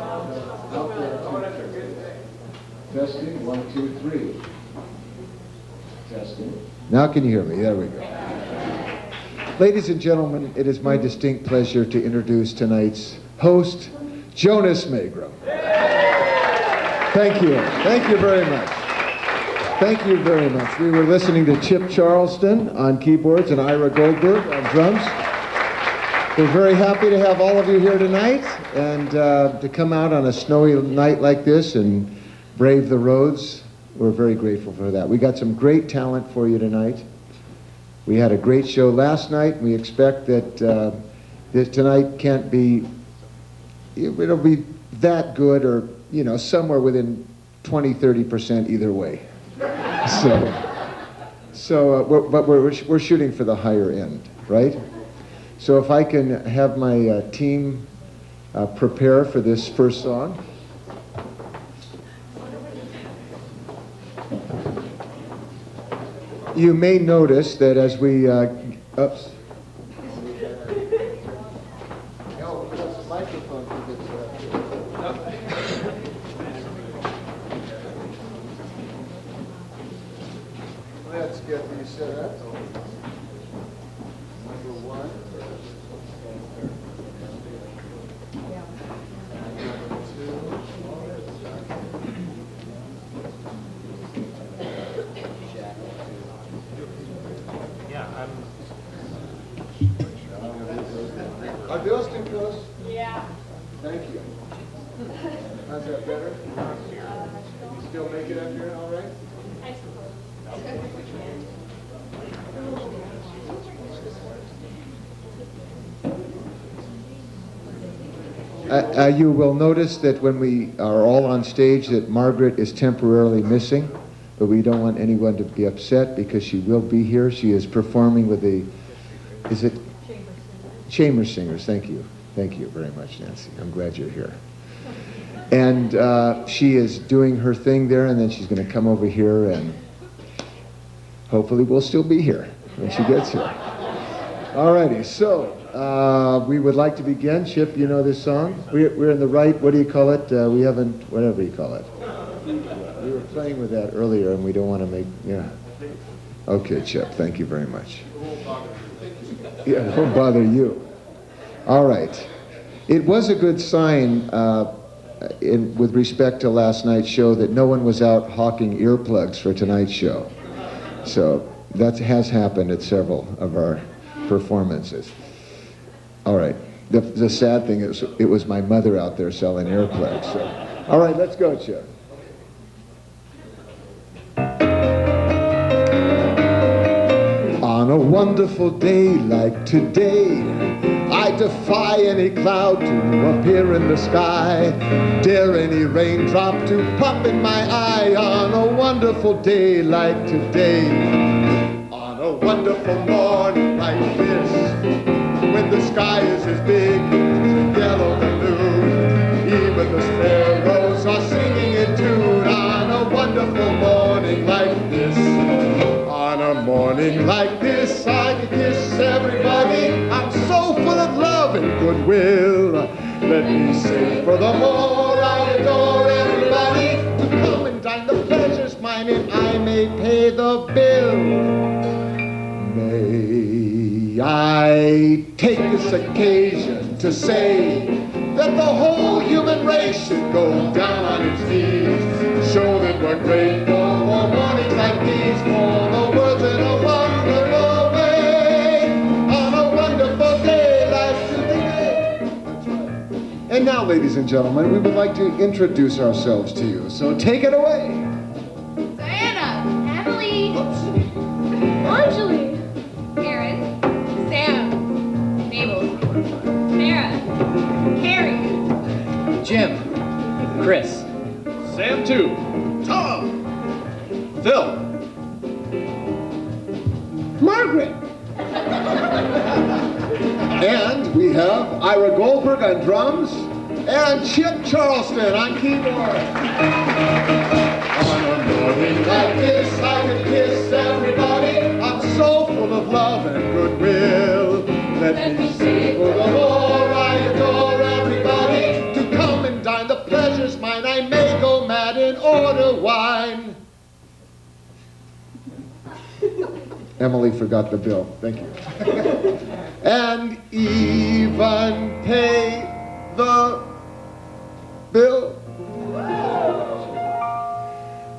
Out there. Testing, 1, 2, 3. Testing. Now can you hear me? There we go. Ladies and gentlemen, it is my distinct pleasure to introduce tonight's host, Jonas Magram. Thank you. Thank you very much. Thank you very much. We were listening to Chip Charleston on keyboards and Ira Goldberg on drums. We're very happy to have all of you here tonight and to come out on a snowy night like this and brave the roads. We're very grateful for that. We got some great talent for you tonight. We had a great show last night. We expect that tonight can't be, it'll be that good or, you know, somewhere within 20-30% either way. But we're shooting for the higher end, right? So if I can have my team prepare for this first song. You may notice that as we, oops. Let's get these set up. Number 1. Are those too close? Yeah. Thank you. How's that better? You still make it up here all right? I suppose. You will notice that when we are all on stage that Margaret is temporarily missing, but we don't want anyone to be upset because she will be here. She is performing with the, is it? Chamber Singers. Thank you. Thank you very much, Nancy. I'm glad you're here. And she is doing her thing there, and then she's going to come over here, and hopefully we'll still be here when she gets here. All righty, so we would like to begin. Chip, you know this song? We're in the right, what do you call it? We haven't, whatever you call it. We were playing with that earlier, and we don't want to make, yeah. Okay, Chip, thank you very much. Yeah, it won't bother you. All right. It was a good sign with respect to last night's show that no one was out hawking earplugs for tonight's show. So that has happened at several of our performances. All right. The sad thing is it was my mother out there selling earplugs. So. All right, let's go, Chip. On a wonderful day like today, I defy any cloud to appear in the sky, dare any raindrop to pop in my eye. On a wonderful day like today, on a wonderful morning like this, when the sky is as big as a yellow balloon, even the sparrows are singing in tune. On a wonderful morning like this, on a morning like this, I can kiss everybody. I'm so full of love and goodwill. Let me say furthermore, I adore everybody. To come and dine, the pleasure's mine, and I may pay the bill. May I take this occasion to say that the whole human race should go down on its knees, show that we're grateful for mornings like these, for the world's in a wonderful way, on a wonderful day like today. And now, ladies and gentlemen, we would like to introduce ourselves to you, so take it away. Diana, Emily, Anjali, Karen, Sam, Mabel, Sarah, Carrie, Jim, Chris, Sam 2, Tom, Phil, Margaret. And we have Ira Goldberg on drums and Chip Charleston on keyboard. On a morning like this, I can kiss everybody. I'm so full of love and goodwill. Let me say furthermore, I adore everybody. To come Emily forgot the bill. Thank you. And even pay the bill.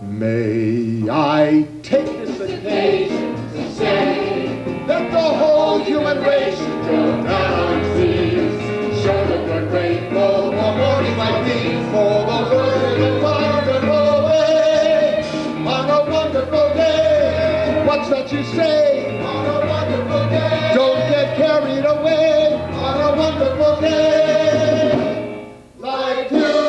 May I take this occasion to say that the whole human race should go down and seas. Show that we're grateful for mornings like these, for the world a wonderful way, on a wonderful day. What's that you say? On a wonderful day. Don't get carried away. On a wonderful day like today.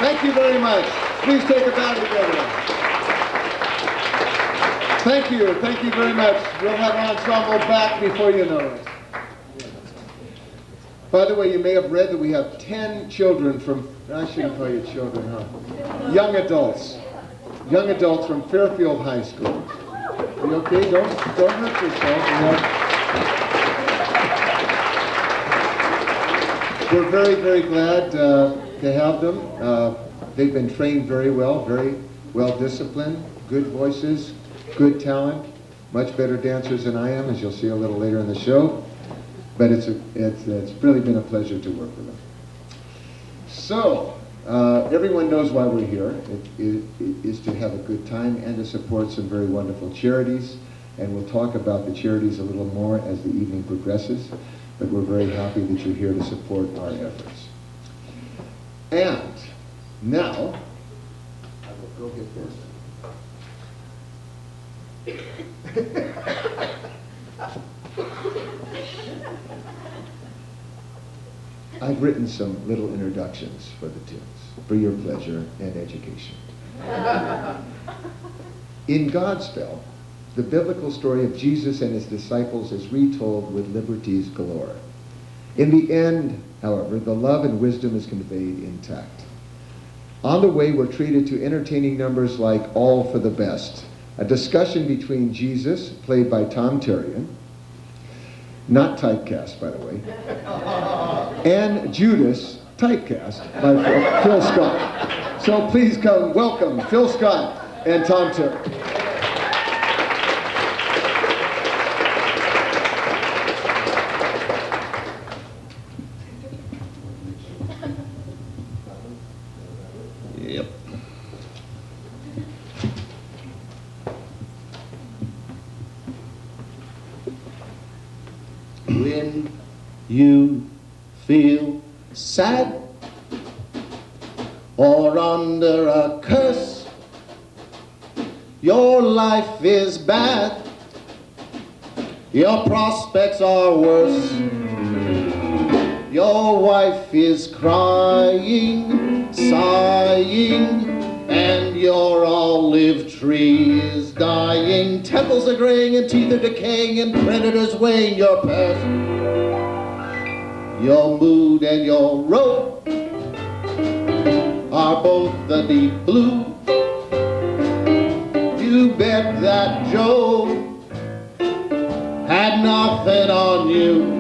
Thank you very much. Please take a bow together. Thank you very much. We'll have our ensemble back before you know it. By the way, you may have read that we have 10 children from, I shouldn't call you children, huh? Young adults from Fairfield High School. Are you okay? Don't hurt yourself. We're very, very glad to have them. They've been trained very well disciplined, good voices, good talent, much better dancers than I am, as you'll see a little later in the show. But it's really been a pleasure to work with them. So, everyone knows why we're here. It is to have a good time and to support some very wonderful charities. And we'll talk about the charities a little more as the evening progresses. But we're very happy that you're here to support our efforts. And now, I will go get this. I've written some little introductions for the tunes, for your pleasure and education. In Godspell, the biblical story of Jesus and his disciples is retold with liberties galore. In the end, however, the love and wisdom is conveyed intact. On the way, we're treated to entertaining numbers like All for the Best, a discussion between Jesus, played by Tom Terrian, not typecast, by the way, and Judas, typecast, by Phil Scott. So please come, welcome Phil Scott and Tom Terrian. Yep. When you feel sad or under a curse, your life is bad, your prospects are worse, your wife is crying, sighing, and your olive tree is dying. Temples are graying and teeth are decaying and predators weighing your person. Your mood and your road are both the deep blue. You bet that Joe had nothing on you.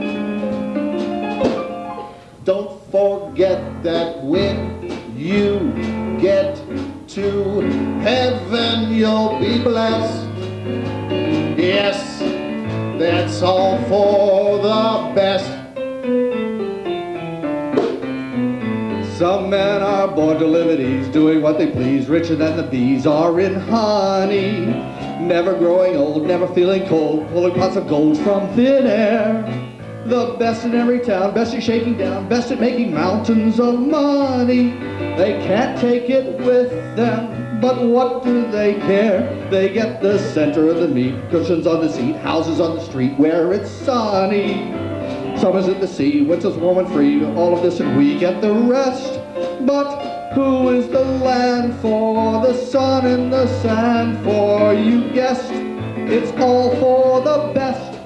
Don't forget that when you get to heaven, you'll be blessed. Yes, that's all for the best. Some men are born to live at ease, doing what they please, richer than the bees are in honey. Never growing old, never feeling cold, pulling pots of gold from thin air. The best in every town, best at shaking down, best at making mountains of money. They can't take it with them, but what do they care? They get the center of the meat, cushions on the seat, houses on the street where it's sunny. Summers at the sea, winters warm and free, all of this and we get the rest. But who is the land for, the sun and the sand for? You guessed, it's all for the best.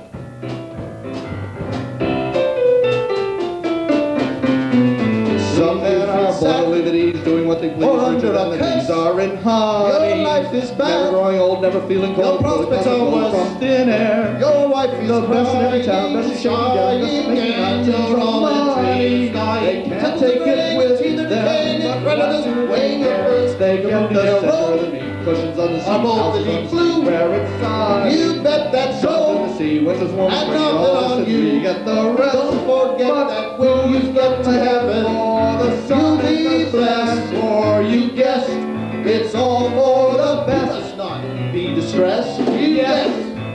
Some men are born to live at ease, doing what they please, or under richer than a the curse. bees are in honey. Your life is bad. Never growing old, never feeling cold. Your prospects are worse. From thin air. Your wife is The best in every town, crying, best in shaking down, best in making and mountains you're of all in money. trees dying. They can't Tell take the it rain, with it's either decaying, them, your but creditors what do weighing they your care? purse. They get From the the center road of the meat, cushions on the seat, above the houses deep on the blue. street where it's sun. You bet that Jump in so. the sea, winter's warm, And spring, nothing all on this you. you get the rest. Don't forget But that when you get to heaven, for the sun you'll be is the blessed. best, for you guessed, It's all for the best. Let's not be distressed. yes,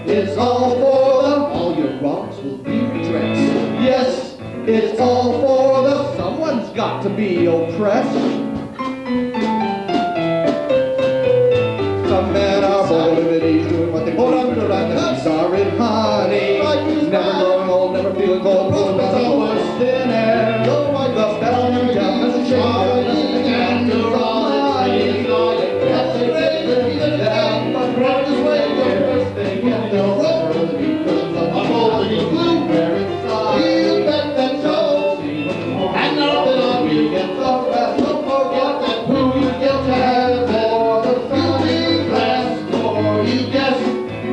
It's all for the. All your wrongs will be redressed. yes, it's all for the. Someone's got to be oppressed. Some men are born to live at ease, doing what they Hold please, on to richer that than the cuss. bees are in honey. Life is Never bad. growing old, never feeling cold, Your pulling back prospects the are cold, worse. thin air. Your wife The is best in town, best in shaking down, best in making and mountains you're of all in money. trees dying. Tell the rain, it's either decaying, But your creditors weighing your purse. they get the center of the meat, cushions on the Above the seat, deep blue. where it's sun. You bet that so. And nothing on you. Get the rest. Don't forget that who you get to heaven, you'll be blessed. For you guess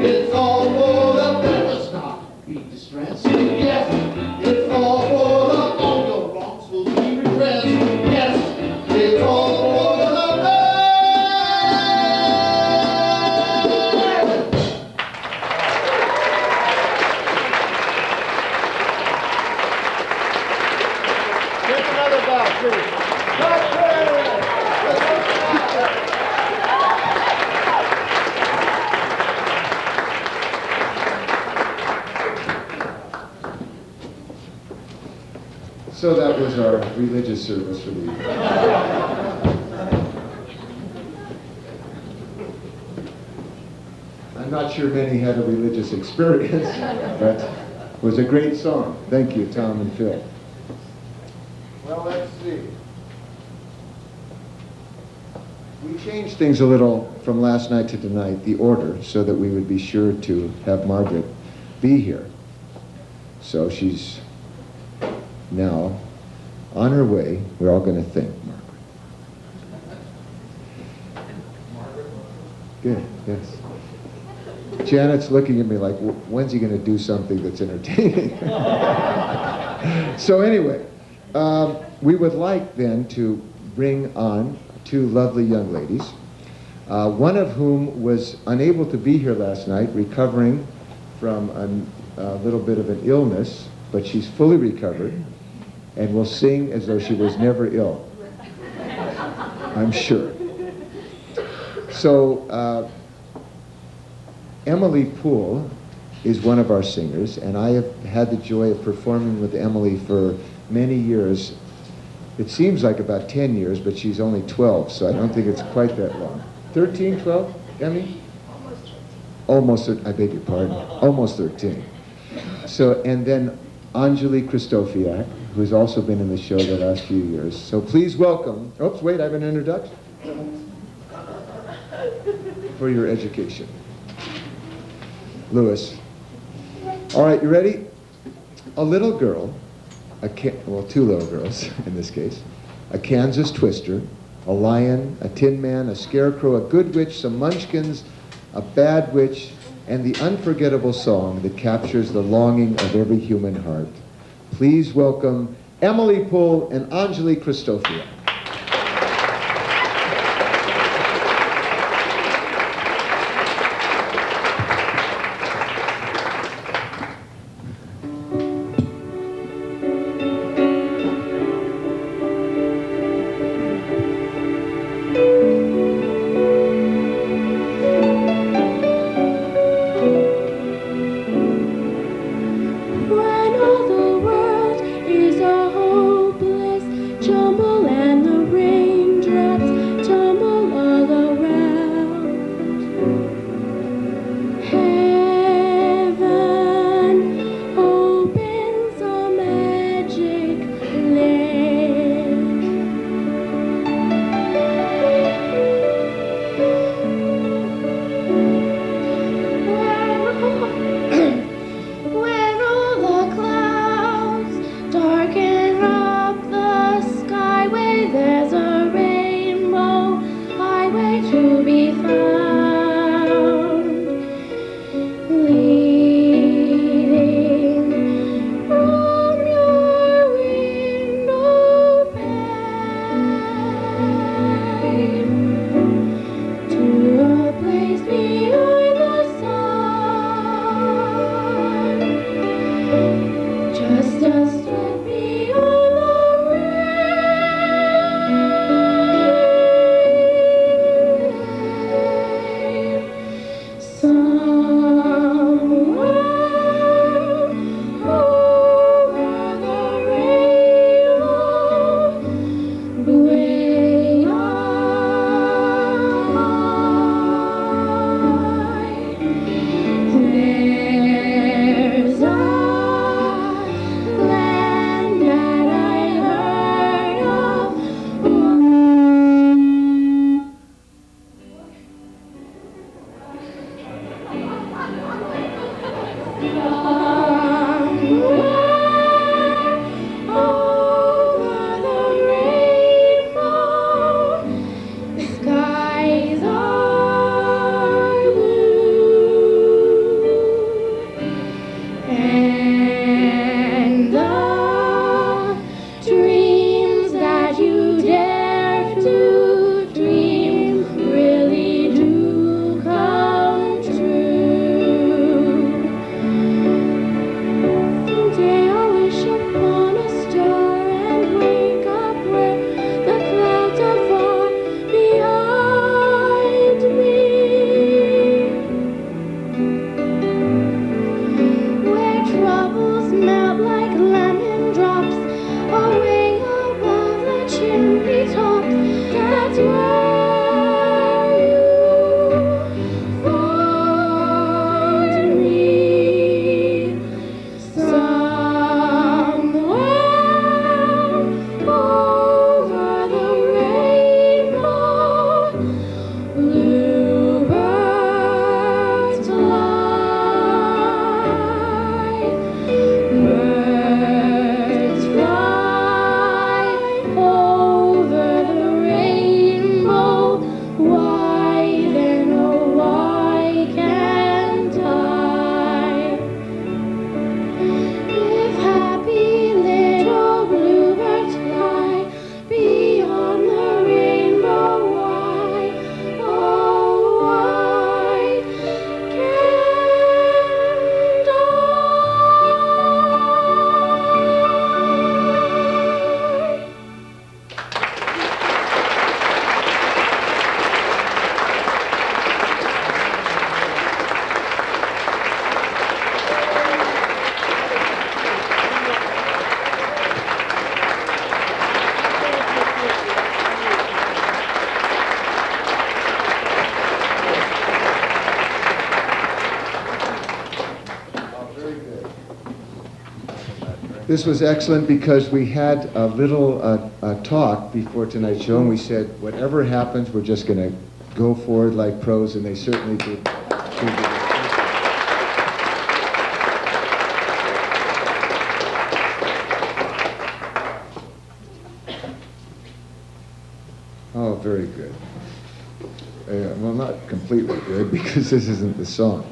it's all for the best. Let's not be distressed. Yes, it's all for the. All your wrongs will be redressed. Yes, it's all for the best. Give another bow, please. So that was our religious service for the evening. I'm not sure many had a religious experience, but it was a great song. Thank you, Tom and Phil. Well, let's see. We changed things a little from last night to tonight, the order, so that we would be sure to have Margaret be here. So she's now on her way. We're all going to thank Margaret. Good, yes. Janet's looking at me like, when's he going to do something that's entertaining? So anyway, we would like then to bring on two lovely young ladies, one of whom was unable to be here last night, recovering from a little bit of an illness, but she's fully recovered and will sing as though she was never ill, I'm sure. So Emily Poole is one of our singers, and I have had the joy of performing with Emily for many years. It seems like about 10 years, but she's only 12, so I don't think it's quite that long. 13, 12, Emmy? Almost 13, I beg your pardon, almost 13. So, and then Anjali Christofiak, who's also been in the show the last few years. So please welcome, oops, wait, I have an introduction. For your education. Lewis. All right, you ready? A little girl, well, two little girls in this case, a Kansas twister, a lion, a tin man, a scarecrow, a good witch, some munchkins, a bad witch, and the unforgettable song that captures the longing of every human heart. Please welcome Emily Poole and Anjali Christofiak. When all the world is a hopeless jumble and This was excellent because we had a little talk before tonight's show, and we said, whatever happens, we're just going to go forward like pros, and they certainly did. Oh, very good. Well, not completely good, because this isn't the song.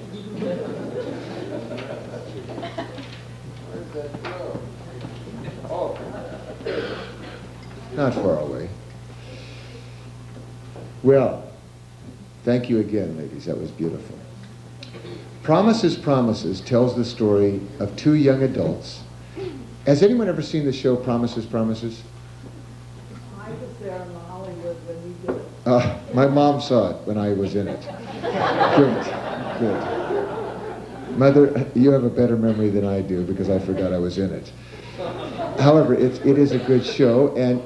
Not far away. Well, thank you again, ladies. That was beautiful. Promises, Promises tells the story of two young adults. Has anyone ever seen the show Promises, Promises? I was there in Hollywood when you did it. My mom saw it when I was in it. Good, good. Mother, you have a better memory than I do because I forgot I was in it. However, it is a good show, and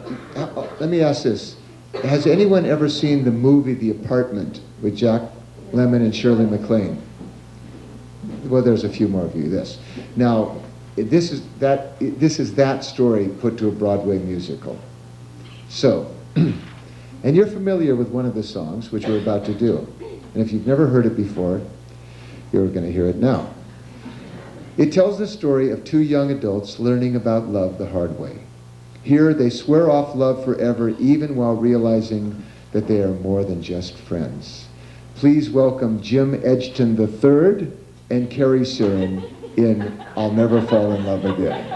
let me ask this. Has anyone ever seen the movie The Apartment with Jack Lemmon and Shirley MacLaine? Well, there's a few more of you. This. Now, this is that story put to a Broadway musical. So, and you're familiar with one of the songs, which we're about to do. And if you've never heard it before, you're going to hear it now. It tells the story of two young adults learning about love the hard way. Here, they swear off love forever, even while realizing that they are more than just friends. Please welcome Jim Edgerton III and Carrie Searing in I'll Never Fall in Love Again.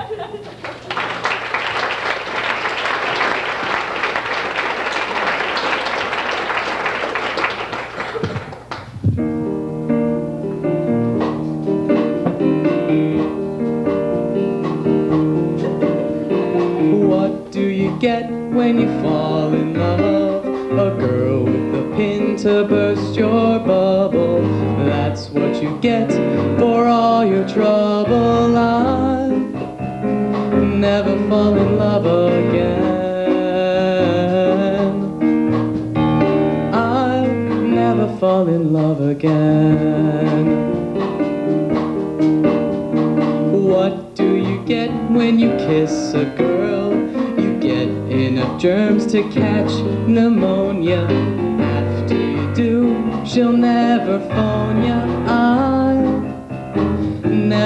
Get when you fall in love, a girl with a pin to burst your bubble. That's what you get for all your trouble. I'll never fall in love again. I'll never fall in love again. What do you get when you kiss a girl? Enough germs to catch pneumonia. After you do, she'll never phone ya. I'll never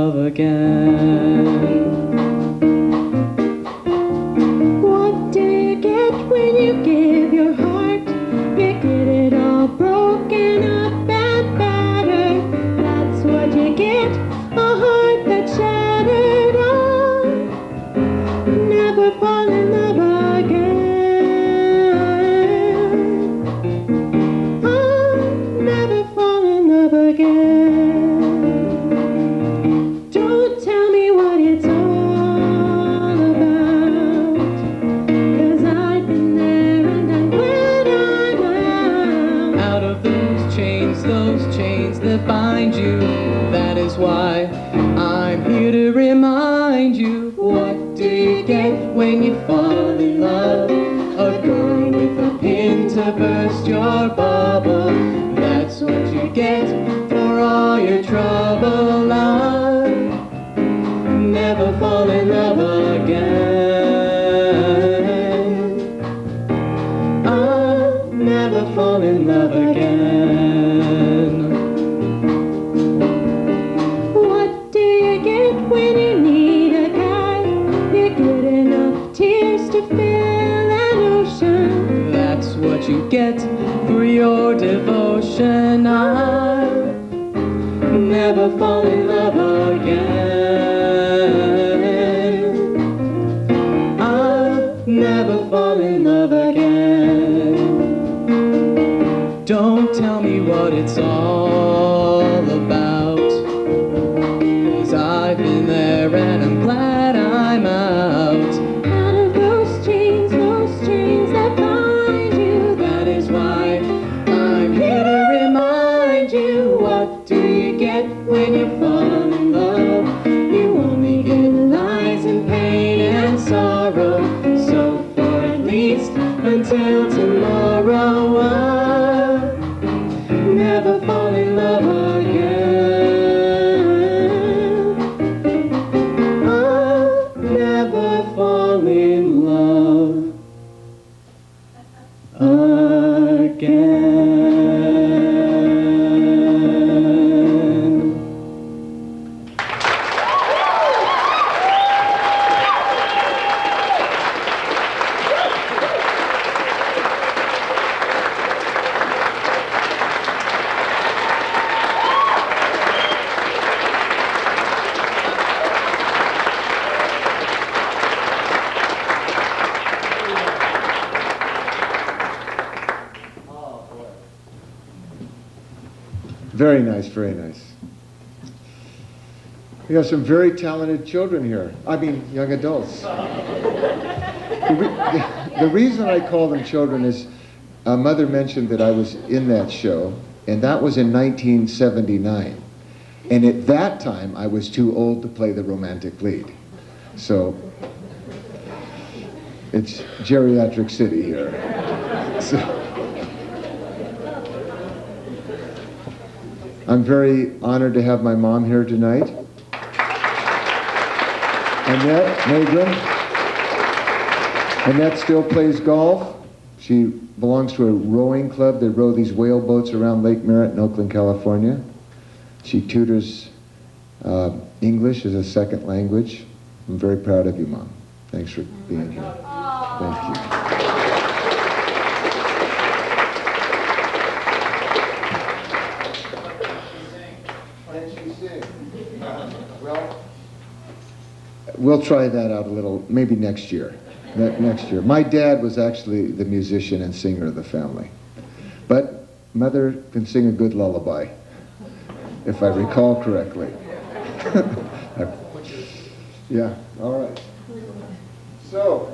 love again. What do you get when you give your heart? You get it all broken up and battered. That's what you get, a heart that's shattered. Oh, never fall in love again. Oh, never fall in love again. Don't tell me what it's all about, 'cause I've been there and I'm glad I'm out. Out of those chains that bind you. That is why I'm here to remind you. What do you get when you fall in love? A girl with a pin to burst your bubble. That's what you get for all your trouble. I'll never fall in love again. I'll never fall in love again. What do you get when you need a guy? You get enough tears to fill an ocean. That's what you get for your devotion. I'll never fall in love again. I'll never fall in love again. Don't tell me what it's all about, 'cause I've been there and I'm glad I'm out. Out of those chains that bind you. That is why I'm here to remind you. What do you get when you fall in love? You only get lies and pain and sorrow. So for at least until tomorrow, I'll never fall in love again. I'll never fall in love again. Very nice, very nice. We have some very talented children here. I mean, young adults. The reason I call them children is Mother mentioned that I was in that show, and that was in 1979. And at that time, I was too old to play the romantic lead. So, it's geriatric city here. So, I'm very honored to have my mom here tonight. Annette Magram. Annette still plays golf. She belongs to a rowing club that row these whale boats around Lake Merritt in Oakland, California. She tutors English as a second language. I'm very proud of you, Mom. Thanks for being here. Thank you. Can she sing? Well, we'll try that out a little, maybe next year. Next year. My dad was actually the musician and singer of the family. But Mother can sing a good lullaby, if I recall correctly. Yeah, all right. So,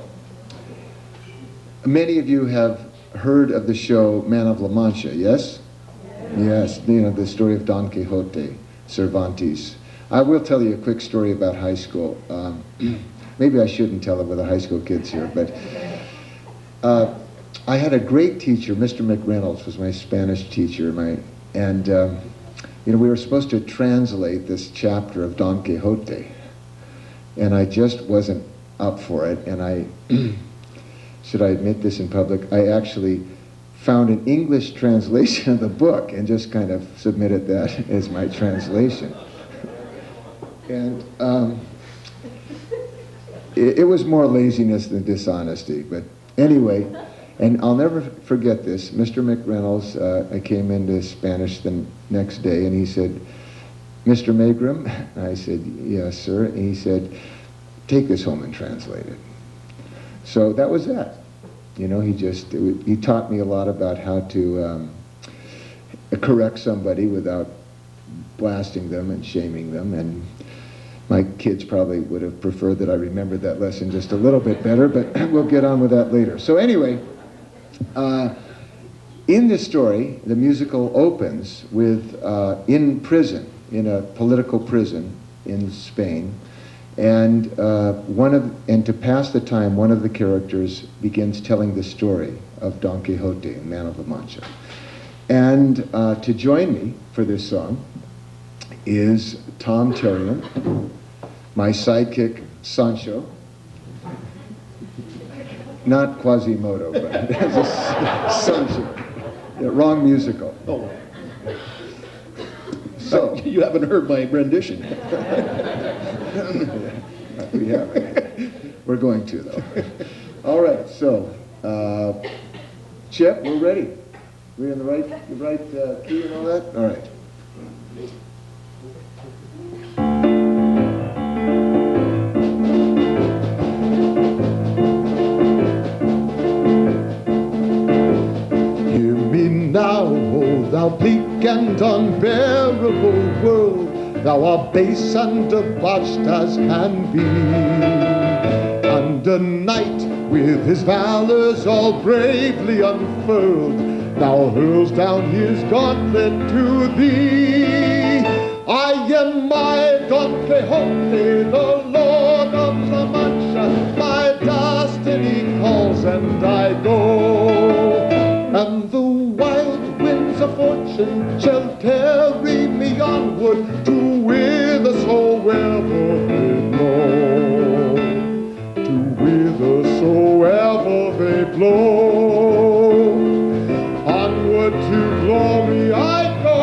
many of you have heard of the show Man of La Mancha, yes? Yes, you know, the story of Don Quixote, Cervantes. I will tell you a quick story about high school. Maybe I shouldn't tell it with the high school kids here, but I had a great teacher. Mr. McReynolds was my Spanish teacher, and you know, we were supposed to translate this chapter of Don Quixote, and I just wasn't up for it, and I, should I admit this in public, I actually found an English translation of the book and just kind of submitted that as my translation. And it was more laziness than dishonesty, but anyway, and I'll never forget this. Mr. McReynolds, I came into Spanish the next day, and he said, "Mr. Magram?" I said, "Yes, sir." And he said, "Take this home and translate it." So that was that. You know, he taught me a lot about how to correct somebody without blasting them and shaming them, and my kids probably would have preferred that I remembered that lesson just a little bit better, but we'll get on with that later. So anyway, in this story, the musical opens with in prison, in a political prison in Spain, and to pass the time, one of the characters begins telling the story of Don Quixote, Man of La Mancha. And to join me for this song is Tom Terrian, my sidekick Sancho, not Quasimodo, but as a Sancho. Yeah, wrong musical. Oh, So you haven't heard my rendition. we haven't. We're going to though. All right, so Chip, we're ready. We in the right key and all that? All right. Hear me now, O thou bleak and unbearable world, thou art base and debauched as can be. And a knight with his valors all bravely unfurled now hurls down his gauntlet to thee. I am my Don Quixote, the Lord of La Mancha, my destiny calls and I go. And the wild winds of fortune shall carry me onward to whithersoever they blow. To whithersoever they blow. Onward to glory I go.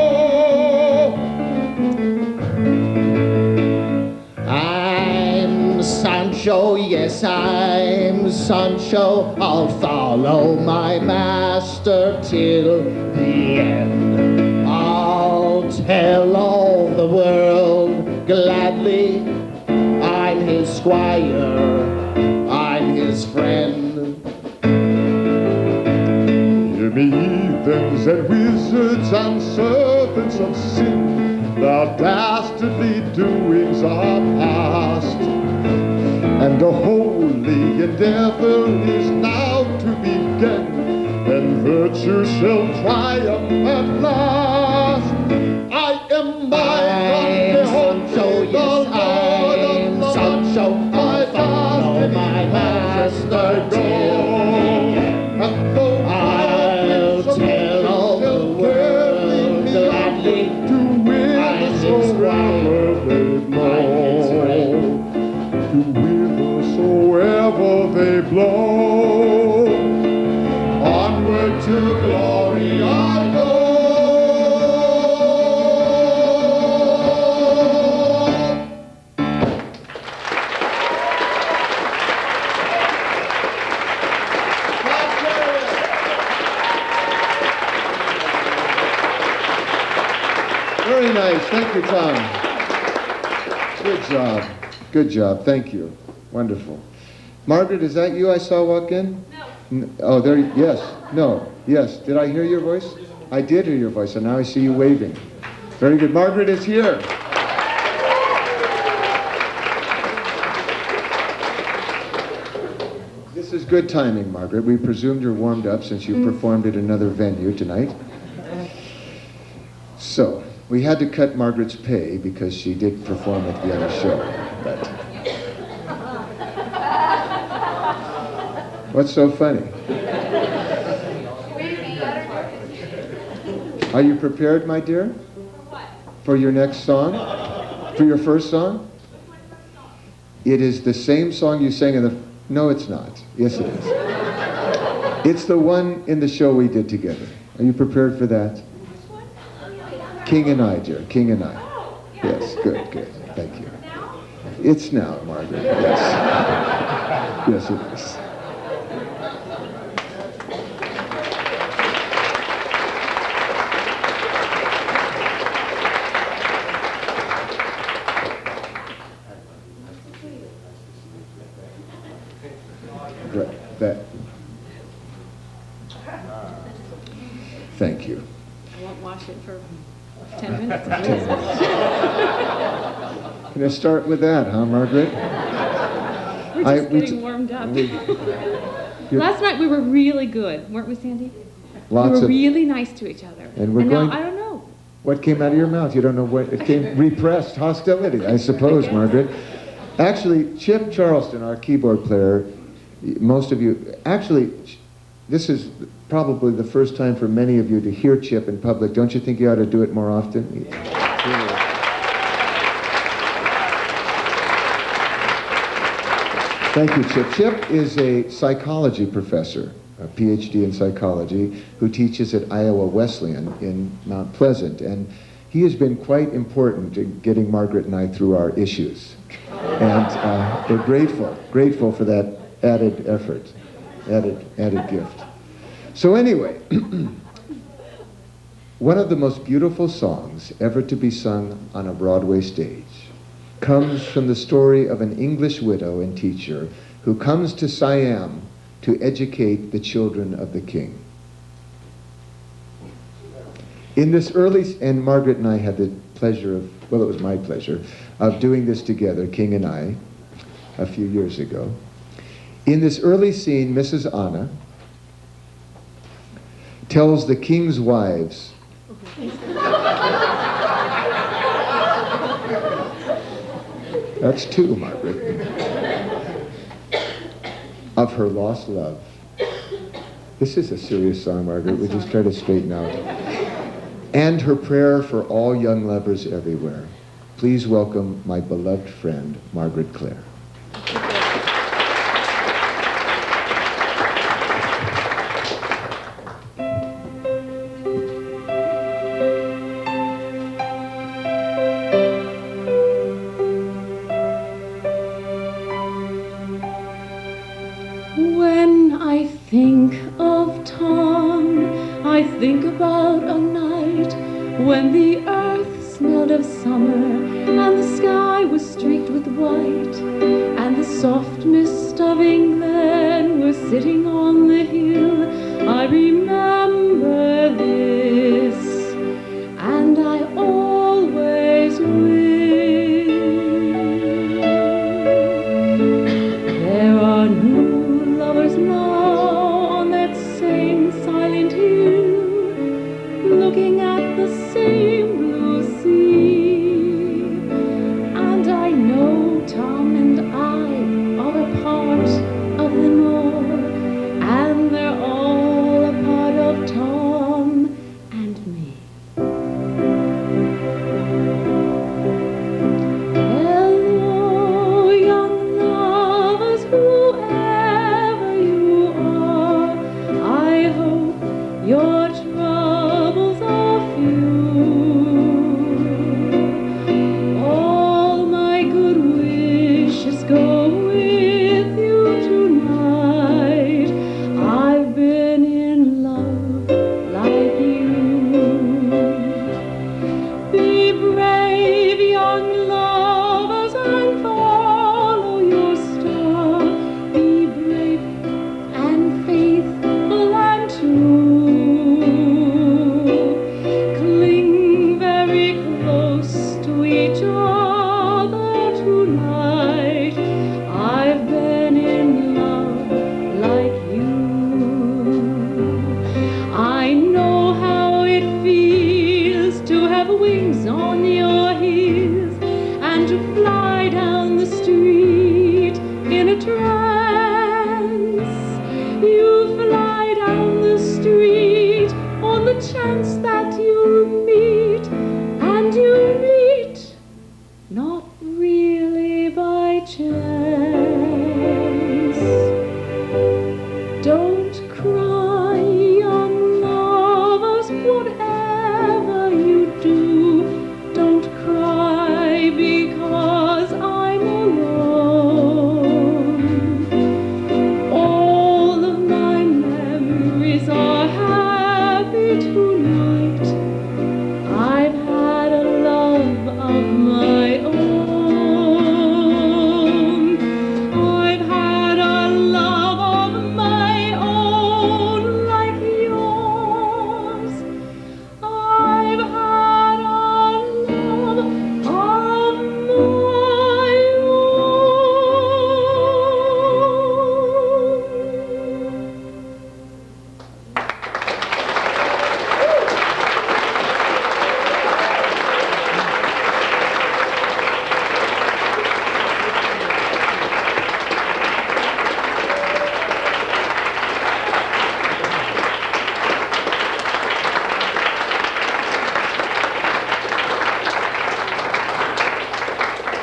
I'm Sancho, yes, I'm Sancho. I'll follow my master till the end. I'll tell all the world gladly I'm his squire, I'm his friend. Hear me, heathens and wizards and servants of sin, the dastardly doings are past, and a holy endeavor is now to begin, and virtue shall triumph at last. I am my Don Quixote, the Lord of La Mancha, my master till the end. And though I'll tell all the world gladly to whithersoever they blow. To whithersoever they blow. Onward to glory I go. Very nice. Thank you, Tom. Good job. Good job. Thank you. Wonderful. Margaret, is that you I saw walk in? No. Oh, there. Yes. No. Yes. Did I hear your voice? I did hear your voice, and now I see you waving. Very good. Margaret is here. This is good timing, Margaret. We presumed you're warmed up since you performed at another venue tonight. So, we had to cut Margaret's pay because she did perform at the other show. But what's so funny? Are you prepared, my dear? For your next song? For your first song? It is the same song you sang in the... No, it's not. Yes, it is. It's the one in the show we did together. Are you prepared for that? King and I, dear. King and I. Yes, good, good. Thank you. It's now, Margaret, yes. Yes, it is. Right, that. Thank you. I won't wash it for 10 minutes. Gonna start with that, huh, Margaret? We're just getting warmed up. Last night we were really good, weren't we, Sandy? Lots we were of, really nice to each other. And we're now, going- I don't know. What came out of your mouth? You don't know what, it came, repressed hostility, I suppose, Margaret. Actually, Chip Charleston, our keyboard player, most of you, actually, this is probably the first time for many of you to hear Chip in public. Don't you think you ought to do it more often? Thank you, Chip. Chip is a psychology professor, a PhD in psychology, who teaches at Iowa Wesleyan in Mount Pleasant. And he has been quite important in getting Margaret and I through our issues. And we're grateful for that added effort, added gift. So anyway, one of the most beautiful songs ever to be sung on a Broadway stage comes from the story of an English widow and teacher who comes to Siam to educate the children of the king. In this early, and Margaret and I had the pleasure of, well, it was my pleasure, of doing this together, King and I, a few years ago. In this early scene, Mrs. Anna tells the king's wives, that's two, Margaret, of her lost love. This is a serious song, Margaret. We just try to straighten out. And her prayer for all young lovers everywhere. Please welcome my beloved friend, Margaret Clare. When I think of Tom, I think about a night when the earth smelled of summer and the sky was streaked with white, and the soft mist of England was sitting on the hill. I remember this, and I always will. There are new lovers now on that same silent hill, looking at the same blue sea. And I know Tom and I are a part of them all,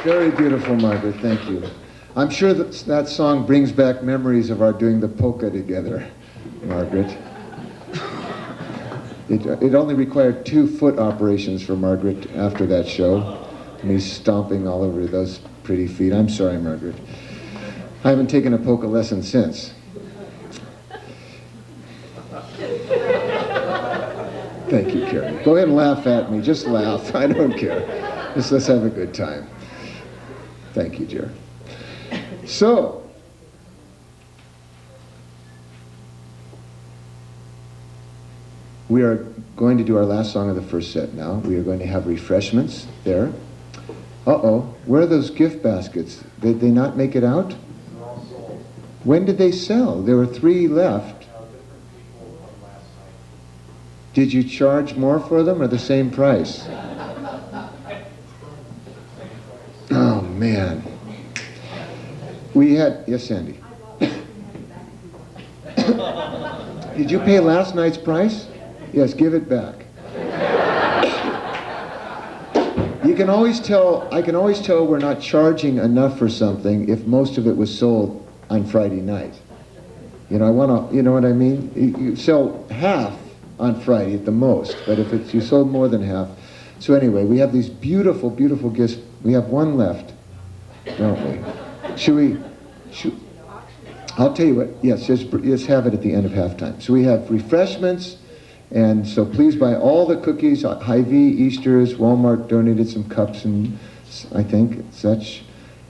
Very beautiful, Margaret. Thank you. I'm sure that song brings back memories of our doing the polka together, Margaret. It only required 2 foot operations for Margaret after that show. Me stomping all over those pretty feet. I'm sorry, Margaret. I haven't taken a polka lesson since. Thank you, Carrie. Go ahead and laugh at me. Just laugh. I don't care. Just let's have a good time. Thank you, dear. So, we are going to do our last song of the first set now. We are going to have refreshments there. Uh-oh, where are those gift baskets? Did they not make it out? When did they sell? There were 3 left. Did you charge more for them or the same price? Oh, man. We had, yes, Sandy. Did you pay last night's price? Yes, give it back. You can always tell, I can always tell we're not charging enough for something if most of it was sold on Friday night. You know, you know what I mean? You sell half on Friday at the most, but if you sold more than half. So anyway, we have these beautiful, beautiful gifts. We have 1 left, don't we? I'll tell you what, yes, just have it at the end of halftime. So we have refreshments, and so please buy all the cookies, Hy-Vee, Easter's, Walmart donated some cups and I think such.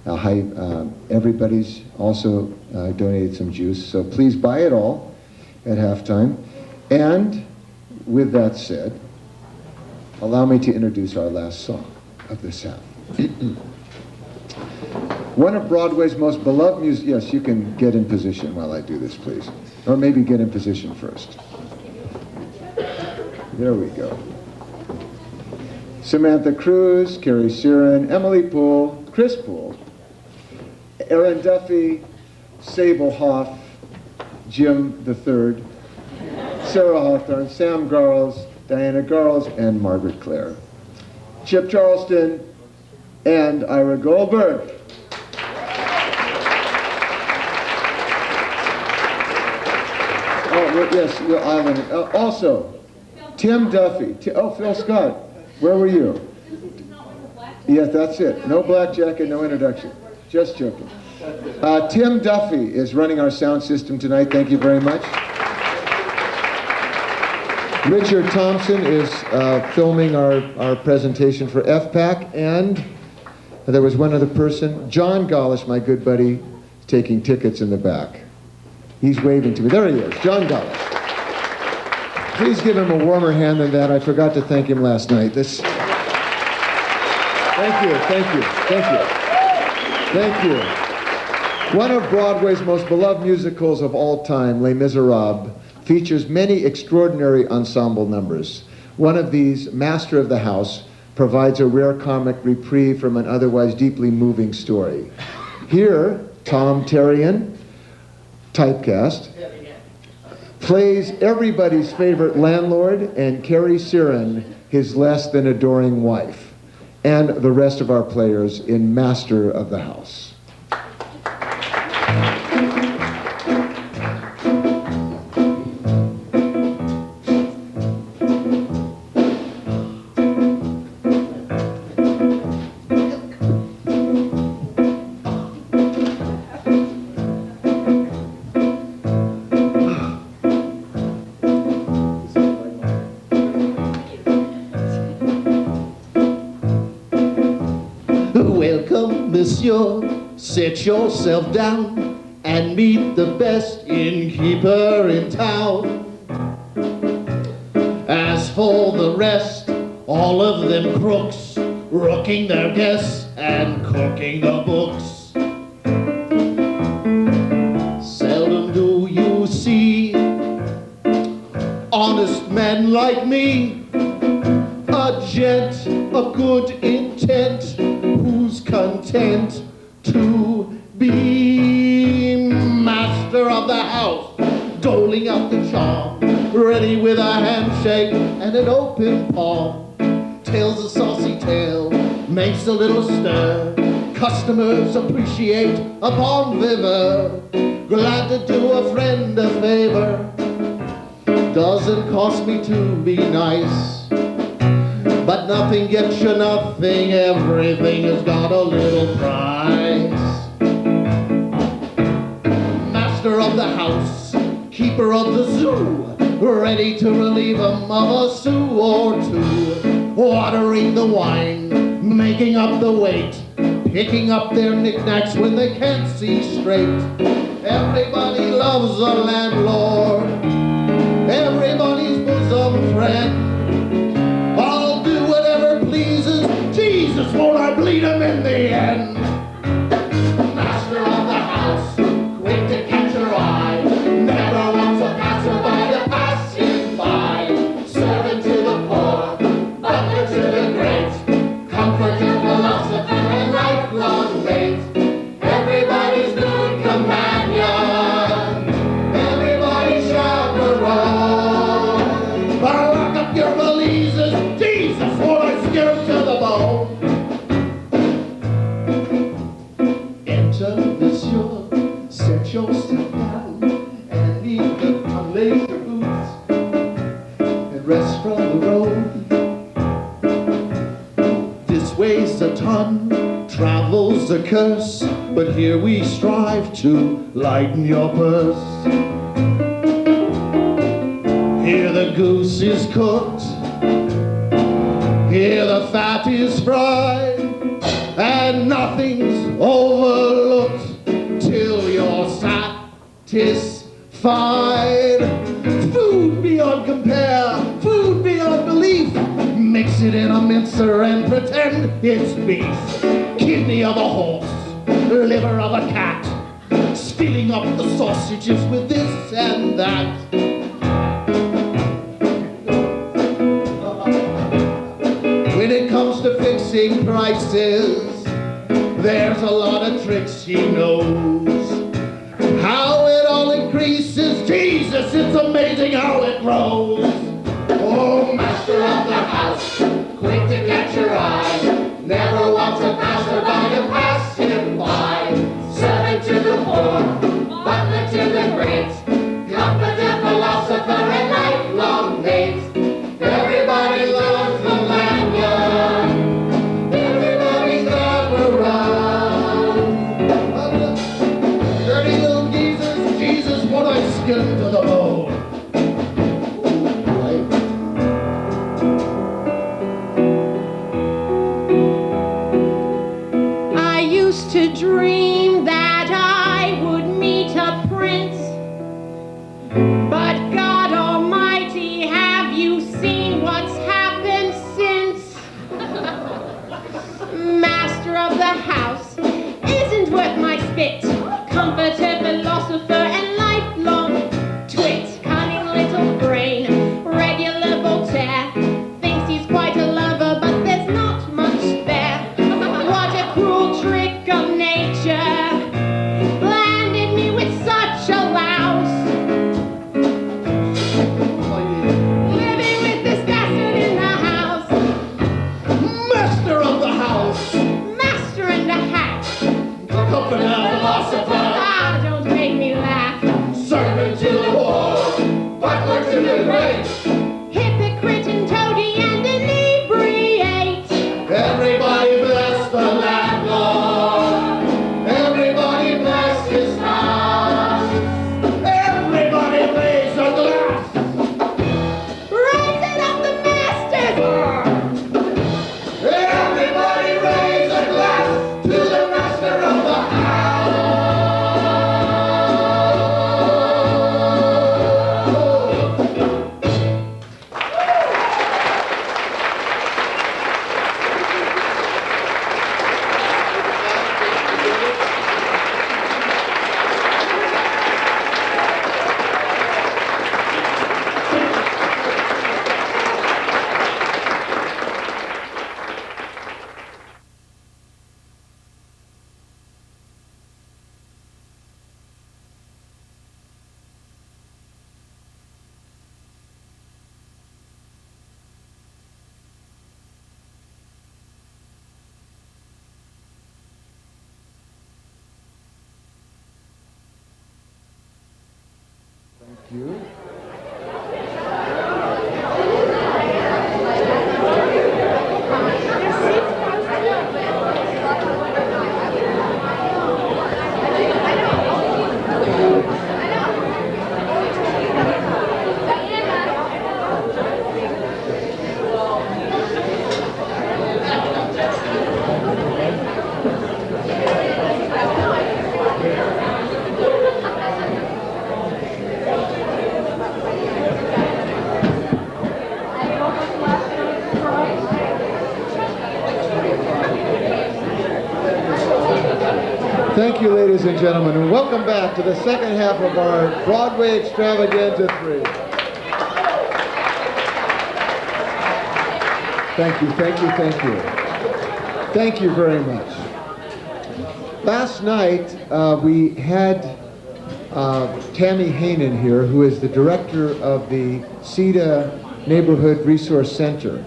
Everybody's also donated some juice, so please buy it all at halftime. And with that said, allow me to introduce our last song of this half. One of Broadway's most beloved music. Yes, you can get in position while I do this, please. Or maybe get in position first. There we go. Samantha Cruz, Carrie Siren, Emily Poole, Chris Poole, Aaron Duffy, Sable Hoff, Jim III, Sarah Hawthorne, Sam Garles, Diana Garles, and Margaret Clare. Chip Charleston, and Ira Goldberg. Oh, yes, also, Tim Duffy. Phil Scott. Where were you? Yes, that's it. No black jacket, no introduction. Just joking. Tim Duffy is running our sound system tonight. Thank you very much. Richard Thompson is filming our presentation for FPAC, and there was one other person. John Gollish, my good buddy, is taking tickets in the back. He's waving to me. There he is, John Gollish. Please give him a warmer hand than that. I forgot to thank him last night. Thank you. One of Broadway's most beloved musicals of all time, Les Miserables, features many extraordinary ensemble numbers. One of these, Master of the House, provides a rare comic reprieve from an otherwise deeply moving story. Here, Tom Terrian, typecast, plays everybody's favorite landlord, and Carrie Siren, his less than adoring wife, and the rest of our players in Master of the House. Welcome, monsieur, sit yourself down and meet the best innkeeper in town. As for the rest, all of them crooks, rooking their guests and cooking the books. Seldom do you see honest men like me, a gent of good intent, who's content to be master of the house, doling out the charm, ready with a handshake and an open palm. Tells a saucy tale, makes a little stir, customers appreciate a bon vivant. Glad to do a friend a favor. Doesn't cost me to be nice, but nothing gets you nothing. Everything has got a little price. Master of the house, keeper of the zoo, ready to relieve 'em of a sou or two. Watering the wine, making up the weight, picking up their knickknacks when they can't see straight. Everybody loves a landlord, everybody's bosom friend. I'll do whatever pleases Jesus, won't I bleed him in the end? Master of the house, quick to catch your eye, never wants a passerby to pass him by. Servant to the poor, butler to the great, comforter, philosopher, and lifelong mate. Everybody's good companion, everybody's chaperone. But lock up your valises, Jesus, won't I scare him to the bone? Enter, monsieur, set yourself down, and leave the unlaced your boots, and rest from the road. This weighs a ton, travel's a curse, but here we strive to lighten your purse. Here the goose is cooked, here the fat is fried, and nothing's overlooked till you're satisfied. Food beyond compare, food beyond belief. Mix it in a mincer and pretend it's beef. Kidney of a horse, liver of a cat, filling up the sausages with this and that. When it comes to fixing prices, there's a lot of tricks she knows. How it all increases, Jesus, it's amazing how it grows. Oh, master of the house, quick to catch your eye, never wants a passerby to pass him by. Servant to the poor, butler to the great, comforter, philosopher, and lifelong mate. Everybody loves the lanyard, everybody's ever around. Dirty little geezers, Jesus, won't I skin him to the bone? I used to dream that I would meet a prince, but God Almighty, have you seen what's happened since? Master of the house isn't worth my spit, comforter, philosopher, and lifelong twit. Cunning little brain, regular Voltaire, thinks he's quite a lover, but there's not much there. What a cruel trick of nature, landed me with such a louse. Living with this bastard in the house, Master of the house, master in the hat. comforter, philosopher, Ah, don't make me laugh. servant to the poor, butler to the great. Hypocrite and toady and inebriate. Everybody bless the landlord, everybody bless his house. Everybody raise a glass. Raising up the masters. Everybody raise a glass to the master of the house. you. Thank you, ladies and gentlemen, and welcome back to the second half of our Broadway Extravaganza 3. Thank you, thank you, thank you. Thank you very much. Last night, we had Tammy Hainan here, who is the director of the CEDA Neighborhood Resource Center.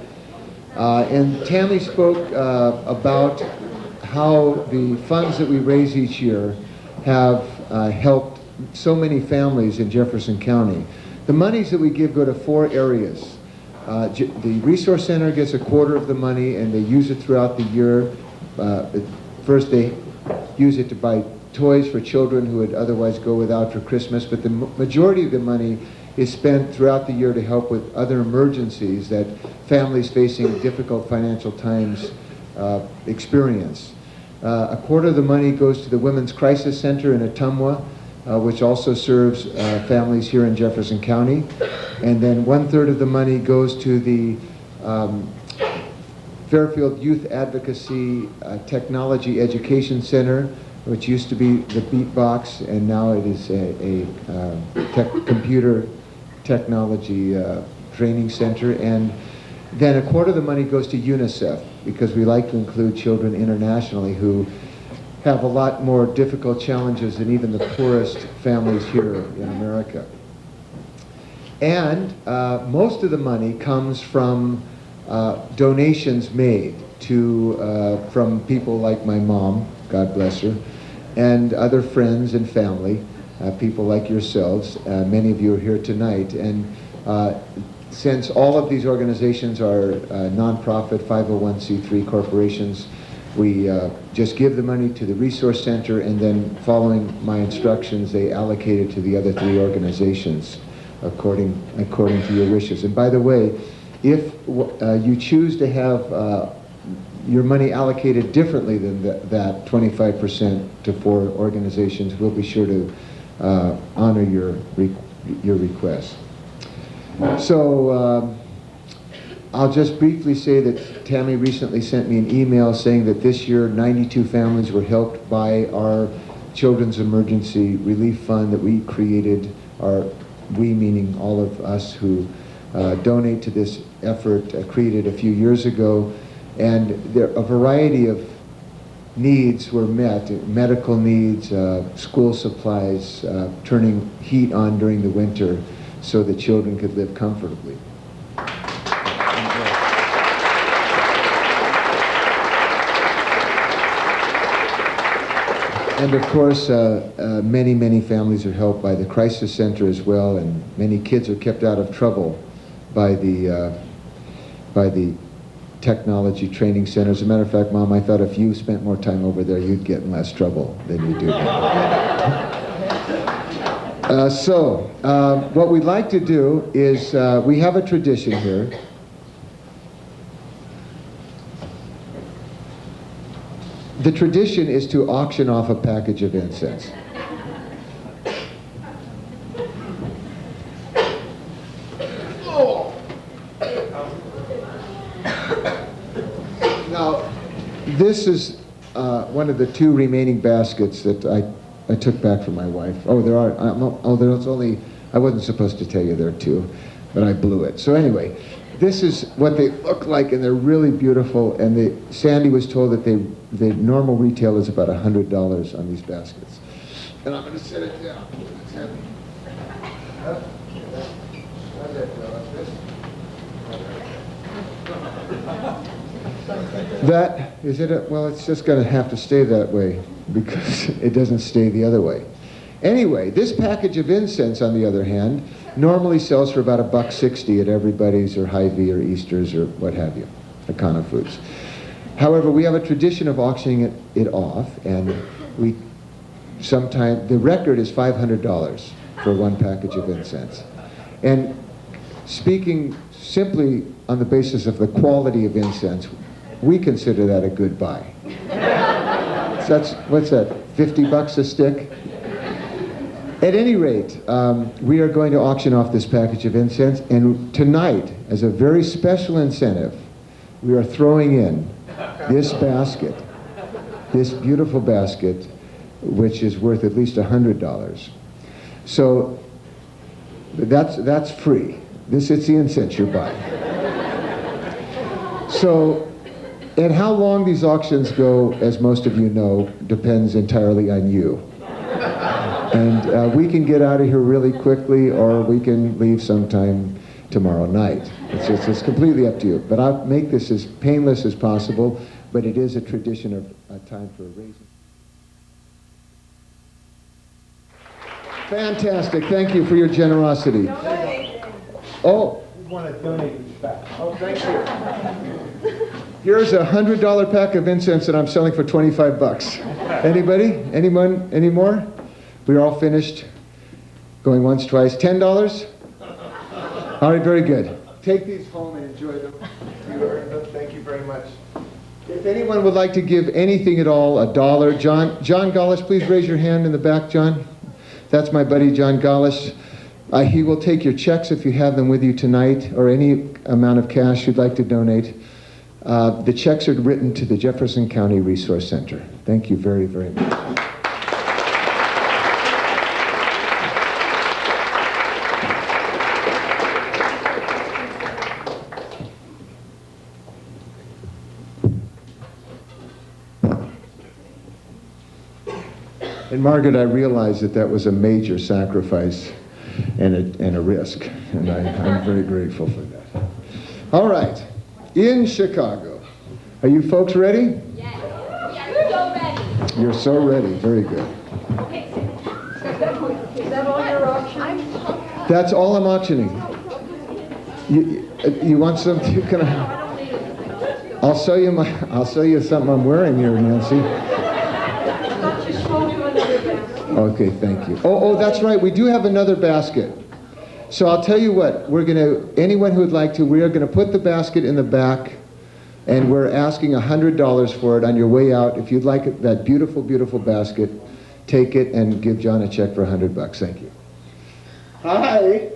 And Tammy spoke about how the funds that we raise each year have helped so many families in Jefferson County. The monies that we give go to 4 areas. The Resource Center gets a quarter of the money, and they use it throughout the year. First, they use it to buy toys for children who would otherwise go without for Christmas, but the majority of the money is spent throughout the year to help with other emergencies that families facing difficult financial times experience. A quarter of the money goes to the Women's Crisis Center in Ottumwa, which also serves families here in Jefferson County. And then 1/3 of the money goes to the Fairfield Youth Advocacy Technology Education Center, which used to be the Beatbox, and now it is a computer technology training center. And then a quarter of the money goes to UNICEF, because we like to include children internationally who have a lot more difficult challenges than even the poorest families here in America. And most of the money comes from donations made to from people like my mom, God bless her, and other friends and family, people like yourselves. Many of you are here tonight. And since all of these organizations are nonprofit 501c3 corporations, we just give the money to the Resource Center, and then following my instructions, they allocate it to the other 3 organizations according to your wishes. And by the way, if you choose to have your money allocated differently than that 25% to 4 organizations, we'll be sure to honor your request. So I'll just briefly say that Tammy recently sent me an email saying that this year 92 families were helped by our Children's Emergency Relief Fund that we created, we meaning all of us who donate to this effort, created a few years ago. And a variety of needs were met: medical needs, school supplies, turning heat on during the winter so that children could live comfortably. And of course, many families are helped by the Crisis Center as well, and many kids are kept out of trouble by the technology training center. As a matter of fact, Mom, I thought if you spent more time over there, you'd get in less trouble than you do. So what we'd like to do is, we have a tradition here. The tradition is to auction off a package of incense. Now, this is one of the 2 remaining baskets that I took back from my wife. Oh, there's only, I wasn't supposed to tell you there are 2, but I blew it. So anyway, this is what they look like, and they're really beautiful. And Sandy was told that the normal retail is about $100 on these baskets. And I'm going to set it down. It's heavy. That, is it? Well, it's just going to have to stay that way because it doesn't stay the other way. Anyway, this package of incense, on the other hand, normally sells for about $1.60 at Everybody's or Hy-Vee or Easter's or what have you, Econo Foods. However, we have a tradition of auctioning it off, and the record is $500 for one package of incense. And speaking simply on the basis of the quality of incense, we consider that a good buy. So that's, what's that, $50 a stick? At any rate, we are going to auction off this package of incense, and tonight, as a very special incentive, we are throwing in this basket, this beautiful basket, which is worth at least $100. So that's free. It's the incense you're buying. So, and how long these auctions go, as most of you know, depends entirely on you. And we can get out of here really quickly, or we can leave sometime tomorrow night. It's completely up to you. But I'll make this as painless as possible, but it is a tradition of a time for a raising. Fantastic. Thank you for your generosity. Oh. We want to donate this back. Oh, thank you. Here's a $100 pack of incense that I'm selling for $25. Anybody? Anyone? Any more? We're all finished. Going once, twice. $10? All right, very good. Take these home and enjoy them. You earned them. Thank you very much. If anyone would like to give anything at all, $1, John Gallish, please raise your hand in the back, John. That's my buddy, John Gallish. He will take your checks if you have them with you tonight, or any amount of cash you'd like to donate. The checks are written to the Jefferson County Resource Center. Thank you very, very much. And Margaret, I realized that was a major sacrifice and a risk, and I'm very grateful for that. All right, in Chicago. Are you folks ready? Yes. We're so ready. You're so ready. Very good. Is that all your auction? That's all I'm auctioning. You want some? Can I? I'll show you something I'm wearing here, Nancy. Okay, thank you. Oh, that's right. We do have another basket. So I'll tell you what. Anyone who would like to, we are going to put the basket in the back, and we're asking $100 for it on your way out. If you'd like that beautiful, beautiful basket, take it and give John a check for $100. Thank you. Hi.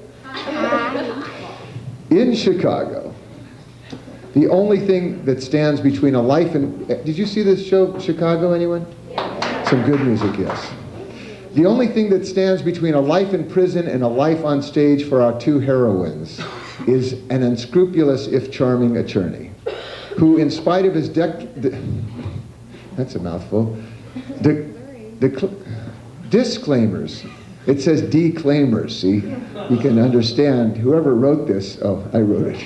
In Chicago, the only thing that stands between a life and... Did you see this show, Chicago, anyone? Some good music, yes. The only thing that stands between a life in prison and a life on stage for our two heroines is an unscrupulous, if charming, attorney, who, in spite of his that's a mouthful, disclaimers. It says declaimers, see? You can understand, whoever wrote this, I wrote it.